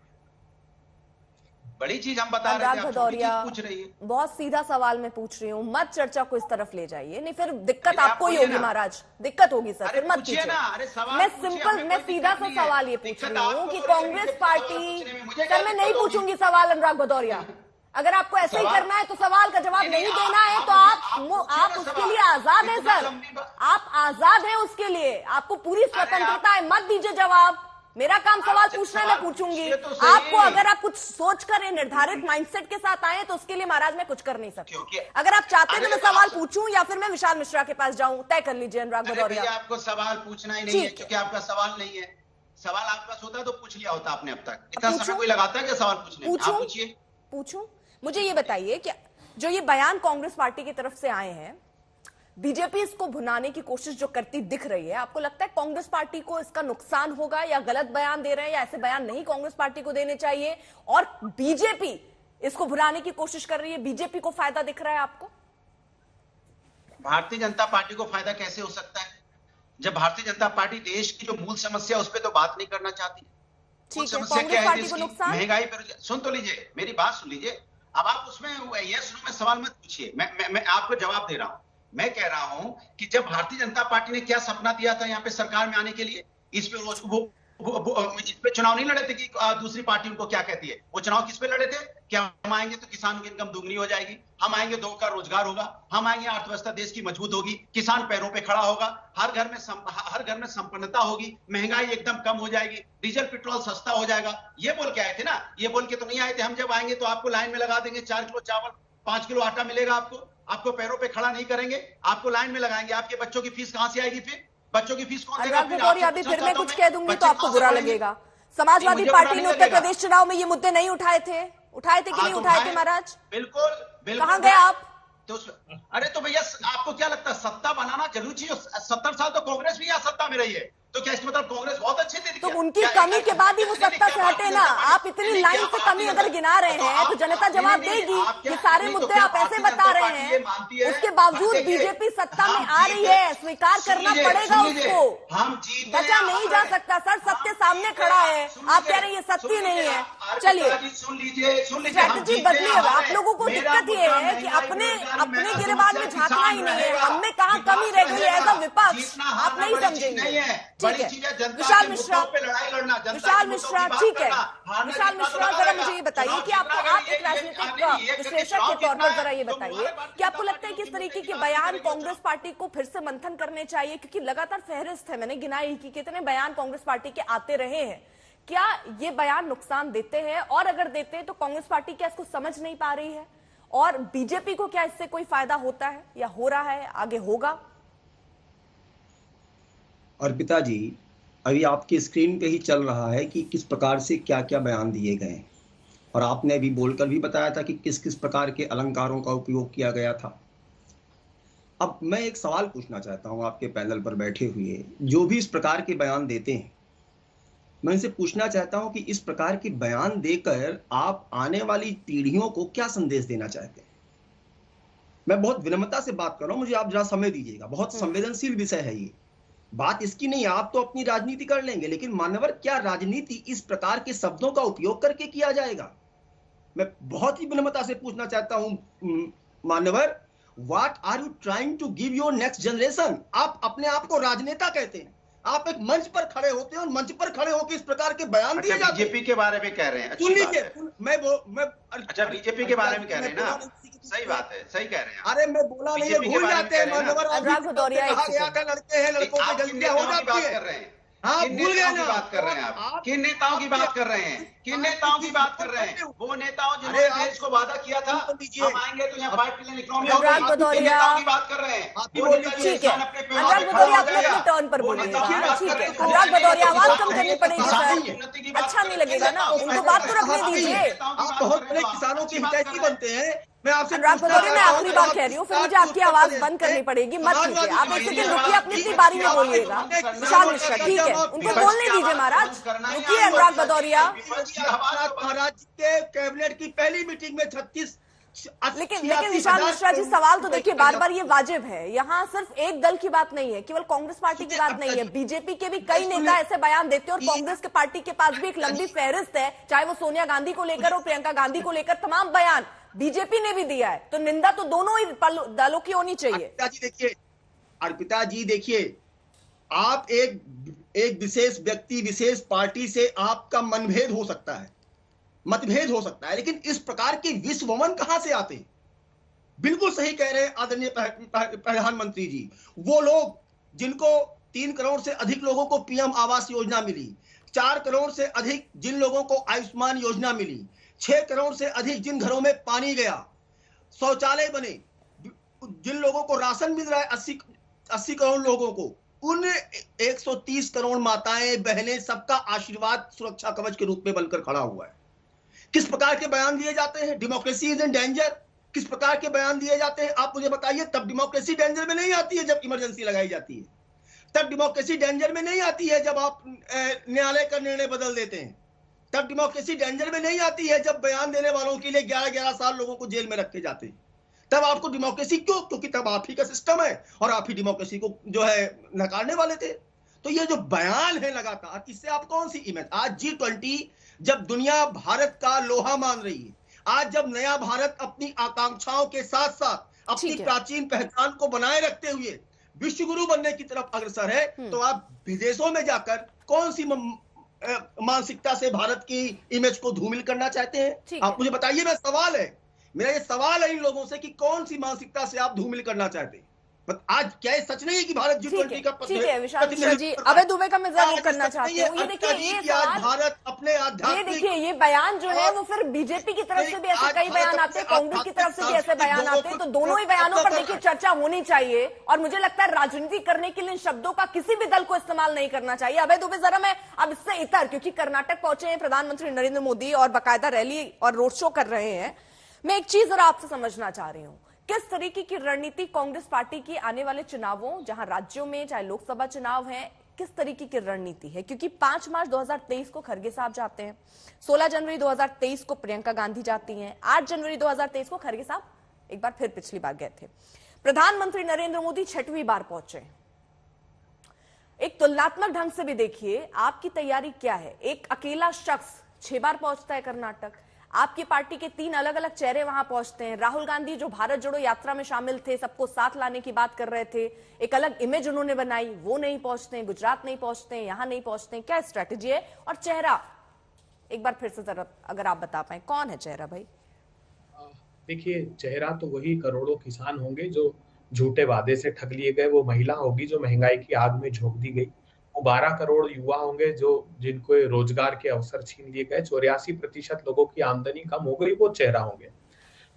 बड़ी चीज हम बता रहे हैं, भदौरिया पूछ रही है। बहुत सीधा सवाल मैं पूछ रही हूँ, मत चर्चा को इस तरफ ले जाइए, नहीं फिर दिक्कत आपको ही होगी महाराज, दिक्कत होगी सर, फिर मत कीजिए। मैं सिंपल, मैं सीधा सा सवाल ये पूछ रही हूँ कि कांग्रेस पार्टी, सर मैं नहीं पूछूंगी सवाल अनुराग भदौरिया, अगर आपको ऐसा ही करना है तो सवाल का जवाब नहीं देना है तो आप उसके लिए आजाद हैं सर, आप आजाद हैं उसके लिए, आपको पूरी स्वतंत्रता है, मत दीजिए जवाब। मेरा काम सवाल पूछना, मैं पूछूंगी। आपको अगर आप कुछ सोच कर निर्धारित माइंडसेट के साथ आए तो उसके लिए महाराज मैं कुछ कर नहीं सकती। अगर आप चाहते हैं तो मैं सवाल पूछूं या फिर मैं विशाल मिश्रा के पास जाऊं, तय कर लीजिए अनुराग भदौरिया। आपको सवाल पूछना ही नहीं है क्योंकि आपका सवाल नहीं है, सवाल आपका होता तो पूछ लिया होता आपने अब तक। इतना समय कोई लगाता है क्या सवाल पूछने में? आप पूछिए। पूछूं? मुझे ये बताइए कि जो ये बयान कांग्रेस पार्टी की तरफ से आए हैं, बीजेपी इसको भुनाने की कोशिश जो करती दिख रही है, आपको लगता है कांग्रेस पार्टी को इसका नुकसान होगा या गलत बयान दे रहे हैं या ऐसे बयान नहीं कांग्रेस पार्टी को देने चाहिए, और बीजेपी इसको भुनाने की कोशिश कर रही है, बीजेपी को फायदा दिख रहा है आपको? भारतीय जनता पार्टी को फायदा कैसे हो सकता है जब भारतीय जनता पार्टी देश की जो मूल समस्या उस पर तो बात नहीं करना चाहती। मूल समस्या क्या है देश की? महंगाई पर। सुन तो लीजिए, मेरी बात सुन लीजिए, अब आप उसमें यस नो में सवाल मत पूछिए, मैं आपको जवाब दे रहा हूं। मैं कह रहा हूं कि जब भारतीय जनता पार्टी ने क्या सपना दिया था यहाँ पे सरकार में आने के लिए, इस पे इस पे चुनाव नहीं लड़े थे कि दूसरी पार्टी उनको क्या कहती है, वो चुनाव किस पे लड़े थे? क्या हम आएंगे तो किसानों की इनकम दुगनी हो जाएगी, हम आएंगे 2 का रोजगार होगा, हम आएंगे अर्थव्यवस्था देश की मजबूत होगी, किसान पैरों पे खड़ा होगा, हर घर में संपन्नता होगी, महंगाई एकदम कम हो जाएगी, डीजल पेट्रोल सस्ता हो जाएगा। ये बोल के आए थे ना, ये बोल के तो नहीं आए थे हम जब आएंगे तो आपको लाइन में लगा देंगे, 4 किलो चावल 5 किलो आटा मिलेगा आपको पैरों पे खड़ा नहीं करेंगे, आपको लाइन में लगाएंगे। आपके बच्चों की फीस कहां से आएगी? फिर बच्चों की फीस कौन देगा? अभी फिर मैं कुछ कह दूंगी तो आपको बुरा लगेगा। समाजवादी पार्टी ने उत्तर प्रदेश चुनाव में ये मुद्दे नहीं उठाए थे कि नहीं उठाए थे महाराज? बिल्कुल। कहां गए आप? तो अरे तो भैया आपको क्या लगता है सत्ता बनाना जरूरी चाहिए? 70 साल तो कांग्रेस भी यहाँ सत्ता में रही है, तो क्या इसका मतलब कांग्रेस बहुत अच्छे थे? तो उनकी कमी के बाद ही वो सत्ता से हटे ना। आप इतनी लाइन से कमी अगर गिना रहे हैं तो जनता जवाब देगी कि सारे मुद्दे आप ऐसे बता रहे हैं, उसके बावजूद बीजेपी सत्ता में आ रही है, स्वीकार करना पड़ेगा उसको, बचा नहीं जा सकता। सर सत्य सामने खड़ा है, आप कह रहे हैं ये सत्य नहीं है। चलिए स्ट्रैटेजी बदलिए। आप लोगों को दिक्कत ये है कि अपने गिरेबान में झांकना ही नहीं है। हमने कहा कमी रह गई एज अ विपक्ष, आप नहीं समझेंगे। ठीक है विशाल मिश्रा, विशाल मिश्रा, ठीक है विशाल मिश्रा, जरा मुझे ये बताइए कि आप एक राजनीतिक विश्लेषक के तौर पर जरा ये बताइए कि आपको लगता है कि इस तरीके के बयान कांग्रेस पार्टी को फिर से मंथन करने चाहिए, क्योंकि लगातार फहरिस्त है, मैंने गिनाई कि कितने बयान कांग्रेस पार्टी के आते रहे हैं। क्या ये बयान नुकसान देते हैं, और अगर देते हैं तो कांग्रेस पार्टी क्या इसको समझ नहीं पा रही है, और बीजेपी को क्या इससे कोई फायदा होता है या हो रहा है, आगे होगा? अर्पिता जी, अभी आपकी स्क्रीन पे ही चल रहा है कि किस प्रकार से क्या क्या बयान दिए गए, और आपने अभी बोलकर भी बताया था कि किस किस प्रकार के अलंकारों का उपयोग किया गया था। अब मैं एक सवाल पूछना चाहता हूं आपके पैनल पर बैठे हुए जो भी इस प्रकार के बयान देते हैं, मैं इनसे पूछना चाहता हूं कि इस प्रकार के बयान देकर आप आने वाली पीढ़ियों को क्या संदेश देना चाहते हैं। मैं बहुत विनम्रता से बात कर रहा हूं, मुझे आप जरा समय दीजिएगा, बहुत संवेदनशील विषय है ये। बात इसकी नहीं, आप तो अपनी राजनीति कर लेंगे, लेकिन मान्यवर क्या राजनीति इस प्रकार के शब्दों का उपयोग करके किया जाएगा? मैं बहुत ही विनम्रता से पूछना चाहता हूं मान्यवर, what are you trying to give your next generation? आप अपने आप को राजनेता कहते हैं, आप एक मंच पर खड़े होते हैं और मंच पर खड़े होकर इस प्रकार के बयान दिए जाते हैं। बीजेपी के बारे में कह रहे हैं, सुन लीजिए, मैं अच्छा बीजेपी के बारे में कह रहे हैं ना, सही बात है, सही कह रहे हैं। अरे मैं बोला नहीं, भूल जाते हैं मान्यवर, अनुराग भदौरिया लड़के हैं, लड़कों पे जल्दियां हो जाती है। हाँ भूल गए ना, बात कर रहे हैं आप, किन नेताओं की बात कर रहे हैं, किन नेताओं की बात कर रहे हैं? वो नेताओं जिन्होंने देश को वादा किया था हम आएंगे तो यहाँ 5 ट्रिलियन इकोनॉमी होगी, किन नेताओं की बात कर रहे हैं? ठीक है अनुराग भदौरिया अपने टर्न पर बोलिएगा। ठीक है अनुराग भदौरिया, आवाज कम करनी पड़ेगी सर, अच्छा नहीं लगेगा ना, उनको बात तो रखने दीजिए। आप बहुत बड़े किसानों की हितैषी बनते हैं। मैं आपसे अनुराग भदौरिया, मैं आखिरी बार कह रही हूँ, फिर मुझे आपकी आवाज बंद करनी पड़ेगी, मत कीजिए। आप एक सेकंड रुकिए, अपनी बारी में बोलिएगा। विशाल मिश्रा, ठीक है उनको बोलने दीजिए महाराज, रुकिए। अनुराग भदौरिया, महाराज के कैबिनेट की पहली मीटिंग में 36 लेकिन विशाल मिश्रा जी, सवाल तो देखिए बार बार ये वाजिब है। यहाँ सिर्फ एक दल की बात नहीं है, केवल कांग्रेस पार्टी की बात नहीं है, बीजेपी के भी कई नेता ऐसे बयान देते हैं, और कांग्रेस के पार्टी के पास भी एक लंबी फहरिस्त है, चाहे वो सोनिया गांधी को लेकर और प्रियंका गांधी को लेकर तमाम बयान बीजेपी ने भी दिया है। तो निंदा तो दोनों ही दलों की होनी चाहिए। अर्पिता जी देखिए, आप एक विशेष व्यक्ति, विशेष पार्टी से आपका मनभेद हो सकता है, मतभेद हो सकता है, लेकिन इस प्रकार के विश्वमन कहां से आते हैं? बिल्कुल सही कह रहे हैं आदरणीय प्रधानमंत्री जी। वो लोग जिनको 3 करोड़ से अधिक लोगों को पीएम आवास योजना मिली, 4 करोड़ से अधिक जिन लोगों को आयुष्मान योजना मिली, 6 करोड़ से अधिक जिन घरों में पानी गया, शौचालय बने, जिन लोगों को राशन मिल रहा है 80 करोड़ लोगों को, उन 130 करोड़ माताएं बहनें सबका आशीर्वाद सुरक्षा कवच के रूप में बनकर खड़ा हुआ है। किस प्रकार के बयान दिए जाते हैं? डेमोक्रेसी इज इन डेंजर, किस प्रकार के बयान दिए जाते हैं आप मुझे बताइए। तब डेमोक्रेसी डेंजर में नहीं आती है जब इमरजेंसी लगाई जाती है, तब डेमोक्रेसी डेंजर में नहीं आती है जब आप न्यायालय का निर्णय बदल देते हैं, तब डेमोक्रेसी डेंजर में नहीं आती है जब बयान देने वालों के लिए 11-11 साल लोगों को जेल में रखे जाते हैं। तब आपको डेमोक्रेसी क्यों? क्योंकि तब आप ही का सिस्टम है और आप ही डेमोक्रेसी को जो है नकारने वाले थे। तो ये जो बयान है लगातार, इससे आप कौन सी इमेज? आज G20 जब दुनिया भारत का लोहा मान रही है, आज जब नया भारत अपनी आकांक्षाओं के साथ साथ अपनी प्राचीन पहचान को बनाए रखते हुए विश्व गुरु बनने की तरफ अग्रसर है, तो आप विदेशों में जाकर कौन सी मानसिकता से भारत की इमेज को धूमिल करना चाहते हैं? आप मुझे बताइए। मेरा ये सवाल है इन लोगों से कि कौन सी मानसिकता से आप धूमिल करना चाहते हैं? आज क्या सच नहीं है कि भारत G20 का ठीक है विशाल मिश्रा जी, अभय दुबे का मैं जरूर करना चाहती हूँ। ये देखिए, ये भारत अपने ये देखिए, ये बयान जो है वो फिर बीजेपी की तरफ से भी ऐसे कई बयान आते हैं, कांग्रेस की तरफ से भी ऐसे बयान आते हैं, तो दोनों ही बयानों पर देखिए चर्चा होनी चाहिए। और मुझे लगता है राजनीति करने के लिए इन शब्दों का किसी भी दल को इस्तेमाल नहीं करना चाहिए। अभय दुबे, जरा मैं अब इससे इतर, क्योंकि कर्नाटक पहुंचे हैं प्रधानमंत्री नरेंद्र मोदी और बाकायदा रैली और रोड शो कर रहे हैं, मैं एक चीज जरा आपसे समझना चाह रही हूँ, किस तरीके की रणनीति कांग्रेस पार्टी की आने वाले चुनावों, जहां राज्यों में चाहे लोकसभा चुनाव है, किस तरीके की रणनीति है? क्योंकि 5 मार्च 2023 को खरगे साहब जाते हैं, 16 जनवरी 2023 को प्रियंका गांधी जाती हैं, 8 जनवरी 2023 को खरगे साहब एक बार फिर पिछली बार गए थे। प्रधानमंत्री नरेंद्र मोदी 6वीं बार पहुंचे। एक तुलनात्मक ढंग से भी देखिए आपकी तैयारी क्या है। एक अकेला शख्स 6 बार पहुंचता है कर्नाटक, आपकी पार्टी के 3 अलग अलग चेहरे वहां पहुंचते हैं। राहुल गांधी जो भारत जोड़ो यात्रा में शामिल थे, सबको साथ लाने की बात कर रहे थे, एक अलग इमेज उन्होंने बनाई, वो नहीं पहुंचते हैं, गुजरात नहीं पहुंचते हैं, यहां नहीं पहुंचते हैं। क्या स्ट्रैटेजी है? और चेहरा एक बार फिर से जरा अगर आप बता पाए, कौन है चेहरा भाई? देखिए, चेहरा तो वही करोड़ों किसान होंगे जो झूठे वादे से ठग लिए गए, वो महिला होगी जो महंगाई की आग में झोंक दी गई, वो 12 करोड़ युवा होंगे जो जिनको रोजगार के अवसर छीन लिए गए, 84% लोगों की आमदनी कम हो गई, वो चेहरा होंगे।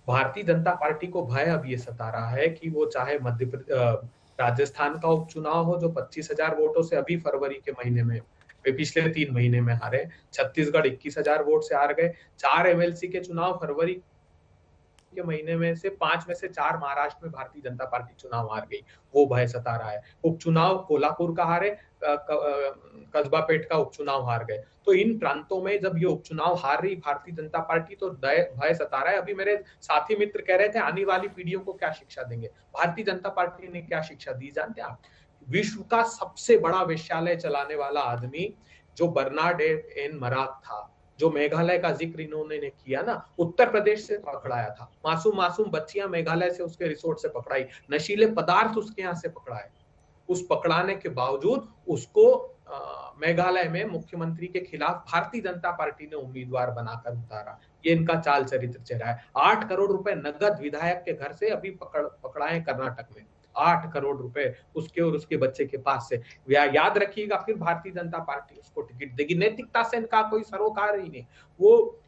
भारतीय जनता पार्टी को भय अब ये सता रहा है कि वो चाहे राजस्थान का उपचुनाव हो जो 25,000 वोटों से अभी फरवरी के महीने में पिछले 3 महीने में हारे, छत्तीसगढ़ 21,000 वोट से हार गए, 4 MLC के चुनाव फरवरी के महीने में से 5 में से 4 महाराष्ट्र में भारतीय जनता पार्टी चुनाव हार गई, वो भय सता रहा है। उपचुनाव कोल्हापुर का हारे, कस्बापेट का उपचुनाव हार गए, तो इन प्रांतों में जब ये उपचुनाव हार रही भारतीय जनता पार्टी तो भय सता रहा है। अभी मेरे साथी मित्र कह रहे थे आने वाली पीढ़ियों को क्या शिक्षा देंगे, भारतीय जनता पार्टी ने क्या शिक्षा दी जानते हैं आप? विश्व का सबसे बड़ा वेश्यालय चलाने वाला आदमी जो बर्नार्ड एन मराक था, जो मेघालय का जिक्र इन्होंने किया ना, उत्तर प्रदेश से पकड़ाया था। मासूम बच्चियां मेघालय से उसके रिसोर्ट से पकड़ाई, नशीले पदार्थ उसके यहाँ से पकड़ाए। उस पकड़ाने के बावजूद उसको मेघालय में मुख्यमंत्री के खिलाफ भारतीय जनता पार्टी ने उम्मीदवार बनाकर उतारा। ये इनका चाल चरित्र चेहरा है। 8 करोड़ रुपए नगद विधायक के घर से अभी पकड़ाए कर्नाटक में, 8 करोड़ रुपए उसके और उसके बच्चे के पास से। याद रखिएगा, फिर भारतीय जनता पार्टी उसको टिकट देगी। नैतिकता से इनका कोई सरोकार ही नहीं। वो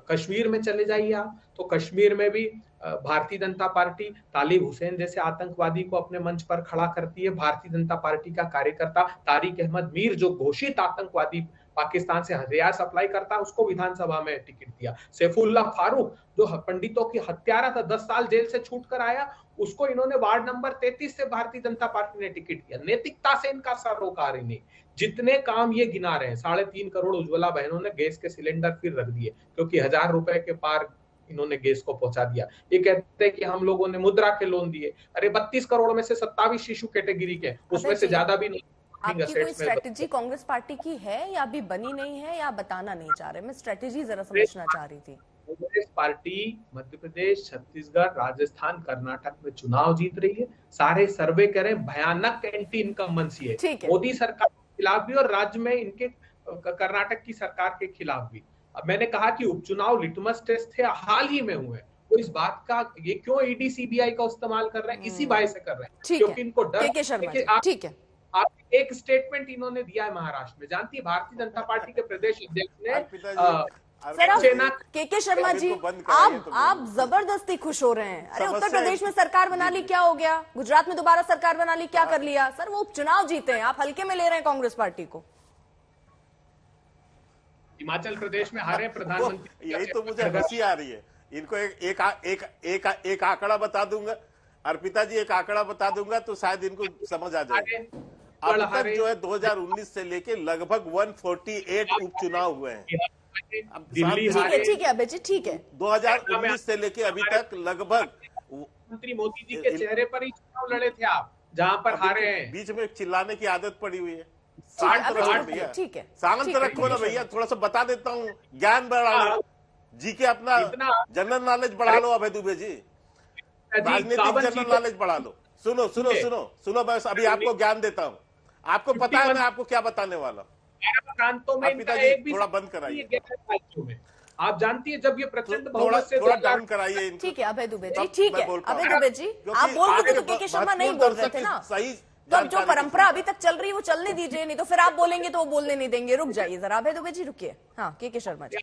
कश्मीर में चले जाइए आप, तो कश्मीर में भी भारतीय जनता पार्टी तालिब हुसैन जैसे आतंकवादी को अपने मंच पर खड़ा करती है। भारतीय जनता पार्टी का कार्यकर्ता तारिक अहमद मीर जो घोषित आतंकवादी पाकिस्तान से हथियार सप्लाई करता है, उसको विधानसभा में टिकट दिया। सैफुल्लाह फारूक जो पंडितों की हत्यारा था, 10 साल जेल से छूट कर आया, उसको इन्होंने वार्ड नंबर 33 से भारतीय जनता पार्टी ने टिकट दिया। नैतिकता से इनका सरोकार ही नहीं। जितने काम ये गिना रहे हैं, 3.5 करोड़ उज्ज्वला बहनों ने गैस के सिलेंडर फिर रख दिए क्योंकि 1000 रुपए के पार इन्होंने गैस को पहुंचा दिया। ये कहते हैं कि हम लोगों ने मुद्रा के लोन दिए। अरे 32 करोड़ में से 27 शिशु कैटेगरी के, उसमें से ज्यादा भी नहीं। आपकी कोई स्ट्रेटेजी कांग्रेस पार्टी की है या अभी बनी नहीं है या बताना नहीं चाह रहे? मैं स्ट्रेटेजी जरा समझना चाह रही थी। कांग्रेस पार्टी मध्य प्रदेश, छत्तीसगढ़, राजस्थान, कर्नाटक में चुनाव जीत रही है। सारे सर्वे करें, भयानक एंटी इनकम्बेंसी है मोदी सरकार के खिलाफ भी और राज्य में इनके कर्नाटक की सरकार के खिलाफ भी। अब मैंने कहा कि उपचुनाव लिटमस टेस्ट थे, हाल ही में हुए, तो इस बात का ये क्यों ईडी सीबीआई का इस्तेमाल कर रहे हैं, इसी वजह से कर रहे हैं क्योंकि इनको डर। ठीक है, आप एक स्टेटमेंट इन्होंने दिया है महाराष्ट्र में, जानती है भारतीय जनता पार्टी के प्रदेश अध्यक्ष ने। के शर्मा जी, आप जबरदस्ती खुश हो रहे हैं। अरे उत्तर प्रदेश में सरकार बना ली, क्या हो गया? गुजरात में दोबारा सरकार बना ली, क्या कर लिया? सर वो उपचुनाव जीते हैं, आप हल्के में ले रहे हैं कांग्रेस पार्टी को। हिमाचल प्रदेश में हारे प्रधानमंत्री, यही तो मुझे हंसी आ रही है। इनको एक आंकड़ा बता दूंगा, अर्पिता जी एक आंकड़ा बता दूंगा तो शायद इनको समझ आ जाएगा। अब तक जो है 2019 से लेके लगभग 148 उपचुनाव हुए हैं। ठीक है अभय जी, ठीक है। 2019 से लेके अभी तक लगभग मंत्री मोदी जी के चेहरे पर ही चुनाव लड़े थे आप, जहां पर हारे हैं। बीच में चिल्लाने की आदत पड़ी हुई है। ठीक है, शांत रखो ना भैया, थोड़ा सा बता देता हूँ, ज्ञान बढ़ा लो, जी के अपना जनरल नॉलेज बढ़ा लो। अभय दुबे जी, राजनीतिक जनरल नॉलेज बढ़ा लो। सुनो बस अभी आपको ज्ञान देता हूँ। आपको पता है मैं आपको क्या बताने वाला हूँ। प्रांतों में एक भी थोड़ा बंद कराइए। आप जानती है जब ये प्रचंड बहुमत से थोड़ा डाउन कराइए। ठीक है अभय दुबे जी, ठीक है अभय दुबे जी, आप बोल रहे थे तो के शर्मा नहीं बोल रहे थे ना। सही, तो जो परंपरा अभी तक चल रही है वो चलने दीजिए, नहीं तो फिर आप बोलेंगे तो वो बोलने नहीं देंगे। रुक जाइए जरा अभय दुबे जी, रुकिए। हाँ के शर्मा जी,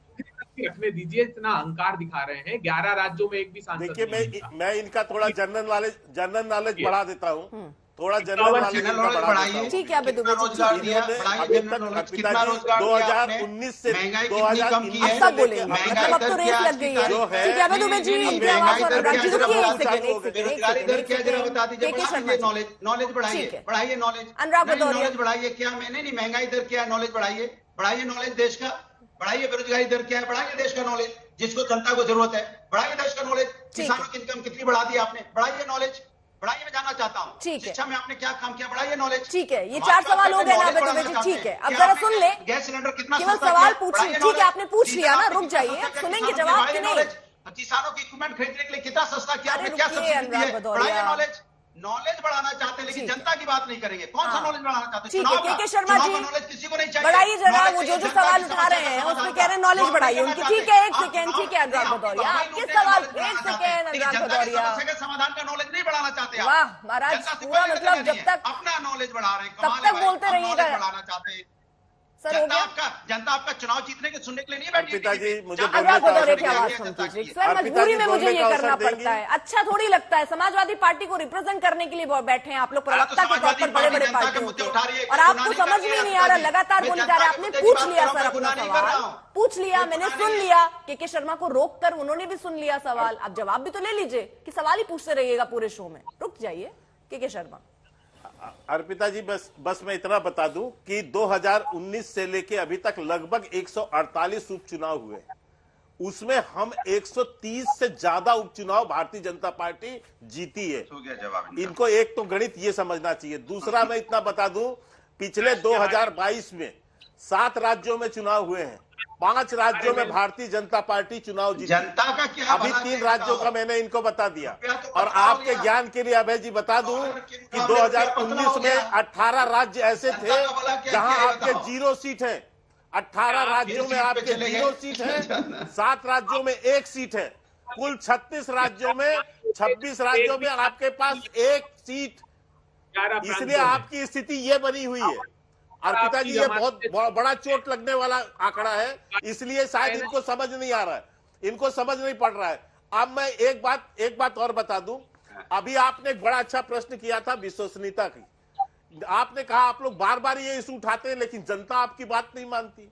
रखने दीजिए, इतना अहंकार दिखा रहे हैं। 11 राज्यों में एक भी सांसद। देखिए मैं इनका थोड़ा जनरल नॉलेज बढ़ा देता हूँ। थोड़ा जनरल नॉलेज जनरल का नॉलेज बढ़ा बढ़ाइए। देता हूं। ठीक है, अभी कितना रोजगार दिया है, बढ़ाइए अभी जनरल तक नॉलेज। पिताजी कितना रोजगार दिया आपने? 2019 से महंगाई कितनी कम की है? अब सब बोलेंगे, महंगाई मतलब अब तो दर रेस क्या लग गई है। जो है- ठीक है, अभी दुबे जी नहीं, की आवाज महंगाई और दर राजीव क्या रुकिए, है? एक सेकंड, बेरोजगारी दर क्या है जरा बता दीजिए। के.के. शर्मा बढ़ाइए जी। नॉलेज बढ़ाइए, ठीक है। बढ़ाइए नॉलेज। अनुराग नहीं, भदौरिया। नॉलेज बढ़ाइए। क्या मैंने नहीं, महंगाई दर क्या है, नॉलेज बढ़ाइए। बढ़ाइए नॉलेज देश का, बढ़ाइए बेरोजगारी दर क्या है, बढ़ाइए देश का नॉलेज, जिसको जनता को जरूरत है, बढ़ाइए देश का नॉलेज। किसानों की इनकम कितनी बढ़ा दी आपने, बढ़ाइए नॉलेज, बढ़ाइए। मैं जानना चाहता हूँ ठीक है। शिक्षा में आपने क्या काम किया, बढ़ाइए नॉलेज। ठीक है, ये हम 4 आपका सवाल हो गए ना नॉलेज अभी बढ़ाना दुबे जी, चाहते ठीक है। हैं। अब कि जरा आपने सुन ले, गैस सिलेंडर कितना केवल सस्ता सवाल किया, पूछिए। बढ़ाइए ठीक है, नॉलेज। आपने पूछ लिया ना, किसानों रुक की जाइए, कितना अब सस्ता सुनेंगे किया, जवाब बढ़ाइए कि नहीं। नॉलेज। किसानों की इक्विपमेंट खरीदने के लिए कितना सस्ता किया अरे आपने, क्या रुकिए, सब्सिडी दी अनुराग है, भदौरिया। बढ़ाइए नॉलेज। नॉलेज बढ़ाना चाहते हैं लेकिन ठीक है। जनता की बात नहीं करेंगे। कौन सा हाँ। नॉलेज बढ़ाना चाहते हैं? ठीक है, चुनाव का। के.के. शर्मा चुनाव जी, का नॉलेज किसी को नहीं चाहिए। बढ़ाइए जरा, नॉलेज वो चाहिए जो जनता सवाल की उठा समस्या रहे हैं का उसमें समाधान कह रहे हैं का। नॉलेज नॉलेज बढ़ाइए करना उनकी। चाहते ठीक है, हैं। एक आप सेकेंड, चुनाव- ठीक है अनुराग नहीं, आप भदौरिया, दवाई किस लूटने का सवाल, नॉलेज एक बढ़ाना चाहते सेकेंड हैं। लेकिन अनुराग जनता की भदौरिया। समस्या के समाधान का नॉलेज नहीं बढ़ाना चाहते आप। वाह महाराज, जनता से पूरा कोई मतलब लेना जब नहीं है। तक अपना नॉलेज बढ़ा रहे हैं, तब कमाल तक है भाई। बोलते हम रहिएगा। नॉलेज बढ़ाना चाहते हैं। सर हो गया। जनता आपका चुनाव जीतने के सुनने के लिए नहीं बैठी है पिताजी, टीवी पे। मुझे जनता अनुराग बोलने का भदौरिया अवसर की आवाज देंगे। सुन जनता लीजिए। की है। सर और मजबूरी में पिताजी मुझे बोलने ये का करना अवसर पड़ता है, अच्छा थोड़ी लगता है। समाजवादी पार्टी को रिप्रेजेंट करने के लिए बैठे हैं आप लोग, प्रवक्ता के तौर पर बड़े बड़े पार्टियों के, और आपको समझ में नहीं आ रहा, लगातार बोले जा रहे। आपने पूछ लिया सर अपना सवाल, पूछ लिया, मैंने सुन लिया। के.के. शर्मा को रोक कर उन्होंने भी सुन लिया सवाल। अब जवाब भी तो ले लीजिए कि सवाल ही पूछते रहिएगा पूरे शो में। रुक जाइए के.के. शर्मा। अर्पिता जी, बस मैं इतना बता दूं कि 2019 से लेके अभी तक लगभग 148 उपचुनाव हुए हैं। उसमें हम 130 से ज्यादा उपचुनाव भारतीय जनता पार्टी जीती है। हो गया जवाब। इनको एक तो गणित ये समझना चाहिए। दूसरा मैं इतना बता दूं, पिछले 2022 में 7 राज्यों में चुनाव हुए हैं, 5 राज्यों में भारतीय जनता पार्टी चुनाव जीती। जनता का क्या अभी भला 3 क्या राज्यों बताओ? का मैंने इनको बता दिया। रुपया तो और पतला हो आपके गया। ज्ञान के लिए अभय जी बता दूं डॉलर के कि मुकाबले रुपया पतला 2019 हो में गया। 18 राज्य ऐसे थे जनता का भला क्या जहां किया है आपके बताओ? 0 सीट है। 18 राज्यों में सीट पे आपके चले 0 गए। सीट है, 7 राज्यों में 1 सीट है। कुल 36 राज्यों में 26 राज्यों में आपके पास 1 सीट। इसलिए आपकी स्थिति ये बनी हुई है। और पिताजी, ये बहुत बड़ा चोट लगने वाला आंकड़ा है, इसलिए शायद इनको समझ नहीं आ रहा है, इनको समझ नहीं पड़ रहा है। अब मैं एक बात और बता दूं। अभी आपने एक बड़ा अच्छा प्रश्न किया था विश्वसनीयता की। आपने कहा आप लोग बार बार ये इशू उठाते हैं लेकिन जनता आपकी बात नहीं मानती।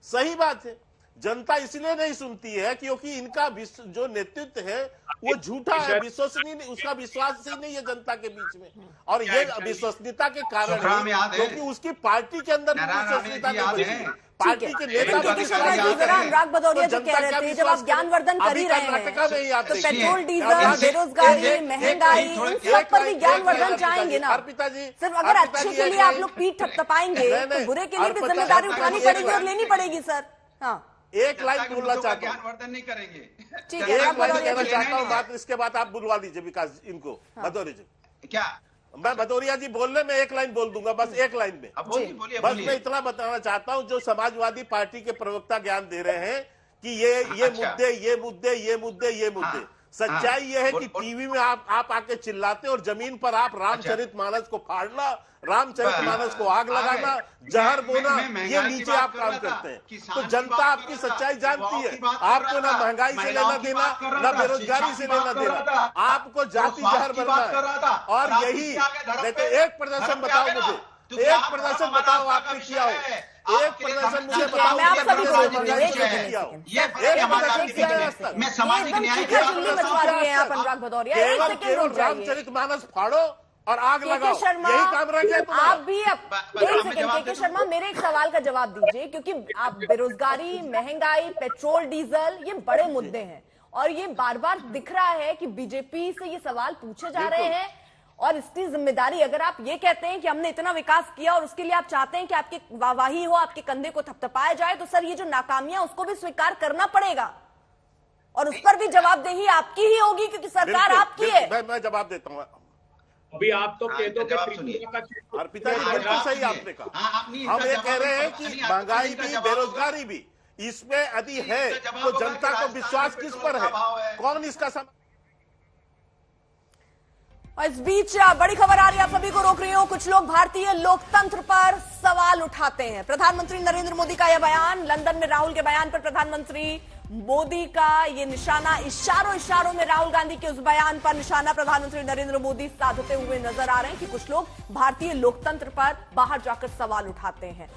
सही बात है, जनता इसलिए नहीं सुनती है क्योंकि इनका जो नेतृत्व है वो झूठा है, विश्वसनीय नहीं, उसका विश्वास ही नहीं है जनता के बीच में। और ये विश्वसनीयता के कारण सुखराम याद है? क्योंकि उसकी पार्टी के अंदर विश्वसनीयता नहीं याद बची। है? पार्टी के नेता के.के. शर्मा जी, जरा अनुराग भदौरिया जो कह रहे थे, जब आप ज्ञानवर्धन कर ही रहे हैं तो पेट्रोल, डीजल, बेरोजगारी, महंगाई, इन सब पर भी ज्ञानवर्धन चाहेंगे ना। सिर्फ अगर अच्छे के लिए आप लोग पीठ थपथपाएंगे तो बुरे के लिए भी जिम्मेदारी उठानी पड़ेगी और लेनी पड़ेगी सर। हाँ, एक लाइन बोलना चाहता हूँ, ज्ञानवर्धन नहीं करेंगे। ठीक है, एक अनुराग लाइन भदौरिया कहना जी। चाहता हूँ बात, इसके बाद आप बुलवा लीजिए विकास इनको। भदौरिया जी, क्या मैं भदौरिया जी बोलने में एक लाइन बोल दूंगा, बस एक लाइन में। अब बोलिए बोलिए बस बोलिए। मैं इतना बताना चाहता हूं, जो समाजवादी पार्टी के प्रवक्ता ज्ञान दे रहे हैं कि ये मुद्दे सच्चाई ये है कि टीवी में आप आके चिल्लाते और जमीन पर आप रामचरितमानस को फाड़ना, रामचरितमानस को आग लगाना, जहर बोना, ये नीचे आप काम करते हैं। तो जनता आपकी सच्चाई जानती है। आपको ना महंगाई से लेना देना, ना बेरोजगारी से लेना देना, आपको जाति जहर बनना है। और यही देखो, एक प्रदर्शन बताओ मुझे, एक प्रदर्शन बताओ आपने किया हो, एक प्रदर्शन मुझे बताओ, मैं आप सभी को एक बोलूंगा, प्रदर्शन एक किया हो। ये मैं सामाजिक एकदम न्याय चीखा चिल्ली मचवा दिए हैं आप अनुराग भदौरिया। एक केवल सेकंड रुक जाइए। रामचरितमानस फाड़ो और आग के.के. लगाओ, शर्मा, यही काम रह गया तुम्हारा। आप भी एक सेकंड के.के. शर्मा, मेरे एक सवाल का जवाब दीजिए, क्योंकि आप बेरोजगारी, महंगाई, पेट्रोल, डीजल, ये बड़े मुद्दे हैं और ये बार बार दिख रहा है कि बीजेपी से ये सवाल पूछे जा रहे हैं और इसकी जिम्मेदारी, अगर आप ये कहते हैं कि हमने इतना विकास किया और उसके लिए आप चाहते हैं कि आपकी वाहवाही हो, आपके कंधे को थपथपाया जाए, तो सर ये जो नाकामियां उसको भी स्वीकार करना पड़ेगा और उस पर भी जवाबदेही आपकी ही होगी क्योंकि सरकार आपकी है। मैं जवाब देता हूँ। अभी आप तो कह दो कि जवाब सुनिए। और पिताजी बिल्कुल सही आपने कहा। हम ये कह रहे हैं कि महंगाई भी, बेरोजगारी भी, इसमें यदि है तो जनता को विश्वास किस पर है, कौन इसका और इस बीच बड़ी खबर आ रही है, आप सभी को रोक रही हूं। कुछ लोग भारतीय लोकतंत्र पर सवाल उठाते हैं। प्रधानमंत्री नरेंद्र मोदी का यह बयान, लंदन में राहुल के बयान पर प्रधानमंत्री मोदी का ये निशाना, इशारों में राहुल गांधी के उस बयान पर निशाना प्रधानमंत्री नरेंद्र मोदी साधते हुए नजर आ रहे हैं कि कुछ लोग भारतीय लोकतंत्र पर बाहर जाकर सवाल उठाते हैं।